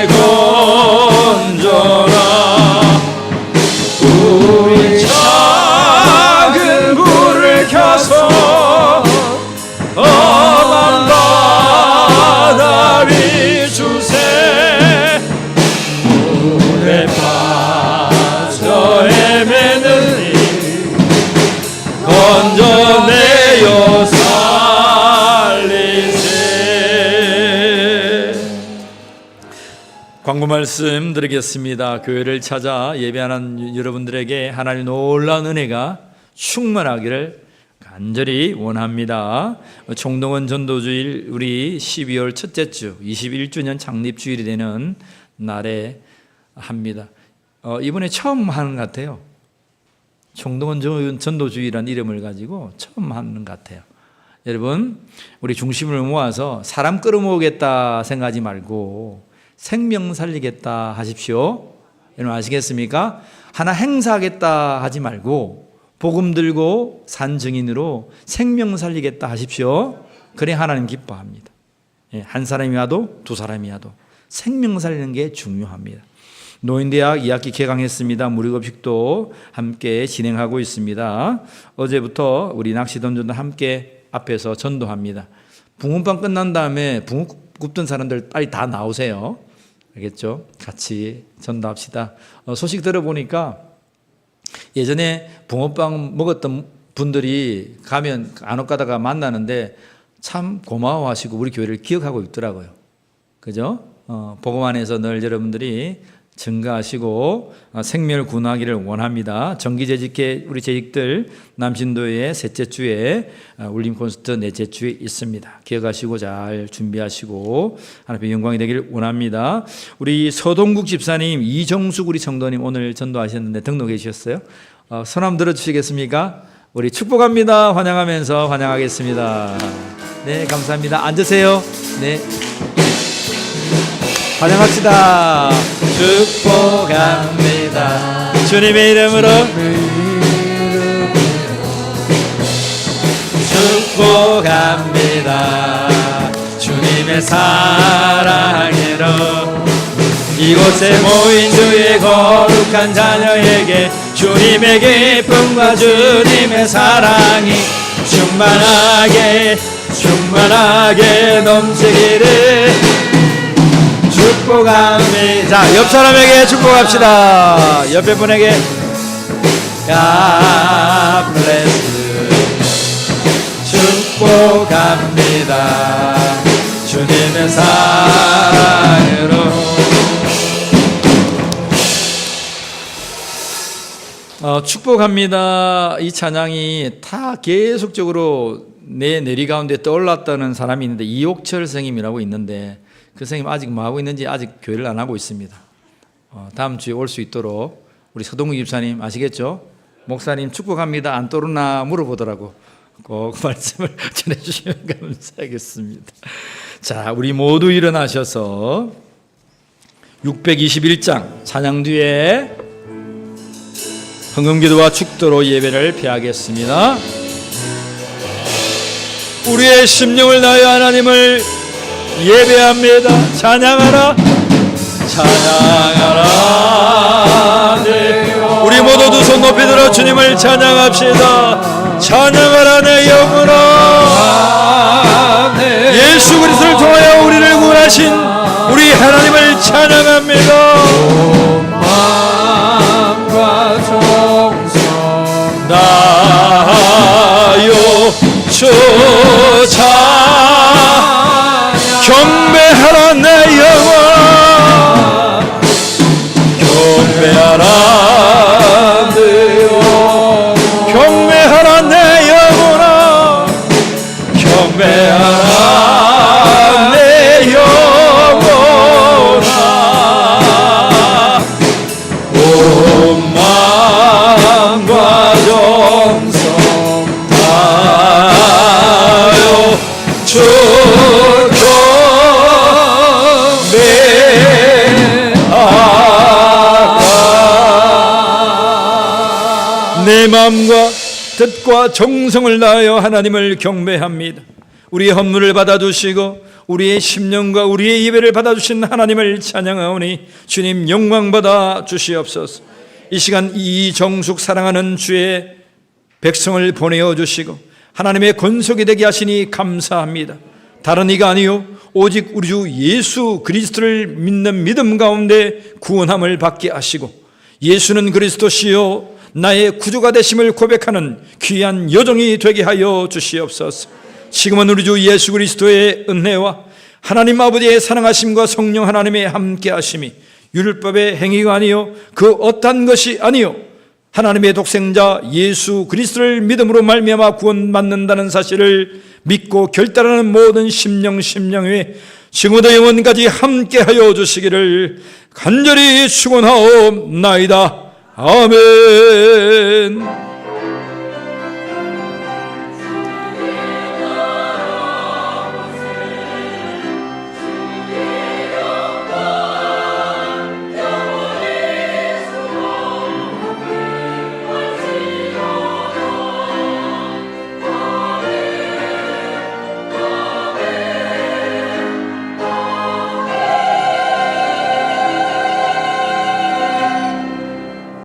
Speaker 1: 건져라 우리 작은 불을 켜서 험한 바다 비추세 물에 빠져 헤매는 이 건져내어 살리세. 광고 말씀 드리겠습니다. 교회를 찾아 예배하는 여러분들에게 하나님의 놀라운 은혜가 충만하기를 간절히 원합니다. 총동원 전도주일 우리 12월 첫째 주 21주년 창립주일이 되는 날에 합니다. 이번에 처음 하는 것 같아요. 총동원 전도주일이라는 이름을 가지고 처음 하는 것 같아요. 여러분 우리 중심을 모아서 사람 끌어모으겠다 생각하지 말고 생명 살리겠다 하십시오. 여러분 아시겠습니까? 하나 행사하겠다 하지 말고 복음 들고 산 증인으로 생명 살리겠다 하십시오. 그래 하나님 기뻐합니다. 한 사람이 와도 두 사람이 와도 생명 살리는 게 중요합니다. 노인대학 2학기 개강했습니다. 무료급식도 함께 진행하고 있습니다. 어제부터 우리 낚시던전도 함께 앞에서 전도합니다. 붕어빵 끝난 다음에 붕어 굽던 사람들 빨리 다 나오세요. 알겠죠? 같이 전도합시다. 소식 들어보니까 예전에 붕어빵 먹었던 분들이 가면 간혹 가다가 만나는데 참 고마워하시고 우리 교회를 기억하고 있더라고요. 그죠? 복음 안에서 늘 여러분들이 증가하시고 생명을 구원하기를 원합니다. 정기재직회 우리 재직들 남신도의 셋째 주에 울림 콘서트 넷째 주에 있습니다. 기억하시고 잘 준비하시고 하나님의 영광이 되기를 원합니다. 우리 서동국 집사님, 이정숙 우리 성도님 오늘 전도하셨는데 등록해 주셨어요. 손 한번 들어주시겠습니까? 우리 축복합니다. 환영하면서 환영하겠습니다. 네, 감사합니다. 앉으세요. 네. 환영합시다. 축복합니다. 주님의 이름으로 축복합니다. 주님의 사랑으로 이곳에 모인 주의 거룩한 자녀에게 주님의 기쁨과 주님의 사랑이 충만하게 넘치기를 축복합니다. 자, 옆 사람에게 축복합시다. 옆에 분에게 God bless. 축복합니다. 주님의 사랑으로. 축복합니다. 이 찬양이 다 계속적으로 내 내리 가운데 떠올랐다는 사람이 있는데 이옥철 선생님이라고 있는데 그 선생님 아직 뭐 하고 있는지 아직 교회를 안 하고 있습니다. 다음 주에 올 수 있도록 우리 서동국 집사님 아시겠죠? 목사님 축복합니다. 안 떠오르나 물어보더라고. 꼭 말씀을 전해주시면 감사하겠습니다. 자, 우리 모두 일어나셔서 621장 찬양 뒤에 헌금기도와 축도로 예배를 피하겠습니다. 우리의 심령을 다하여 하나님을 예배합니다. 찬양하라, 찬양하라. 네. 우리 모두 두 손 높이 들어 주님을 찬양합시다. 찬양하라 내 영혼아. 예수 그리스도를 통하여 우리를 구원하신 우리 하나님을 찬양합니다.
Speaker 3: 마음과 정성
Speaker 1: 나요 쫓아 경배하라 내 영혼아. 경배하라 경배하라 내 영혼아. 경배하라 내 영혼아. 온 마음과 정성 다하여 주 경배하라. 내 마음과 뜻과 정성을 다하여 하나님을 경배합니다. 우리의 헌물을 받아주시고 우리의 심령과 우리의 예배를 받아주신 하나님을 찬양하오니 주님 영광 받아 주시옵소서. 이 시간 이정숙 사랑하는 주의 백성을 보내어 주시고 하나님의 권속이 되게 하시니 감사합니다. 다른 이가 아니요 오직 우리 주 예수 그리스도를 믿는 믿음 가운데 구원함을 받게 하시고 예수는 그리스도시요 나의 구주가 되심을 고백하는 귀한 여종이 되게 하여 주시옵소서. 지금은 우리 주 예수 그리스도의 은혜와 하나님 아버지의 사랑하심과 성령 하나님의 함께 하심이 율법의 행위가 아니요 그 어떠한 것이 아니요 하나님의 독생자 예수 그리스도를 믿음으로 말미암아 구원받는다는 사실을 믿고 결단하는 모든 심령에 지금부터 영원까지 함께하여 주시기를 간절히 축원하옵나이다. 아멘.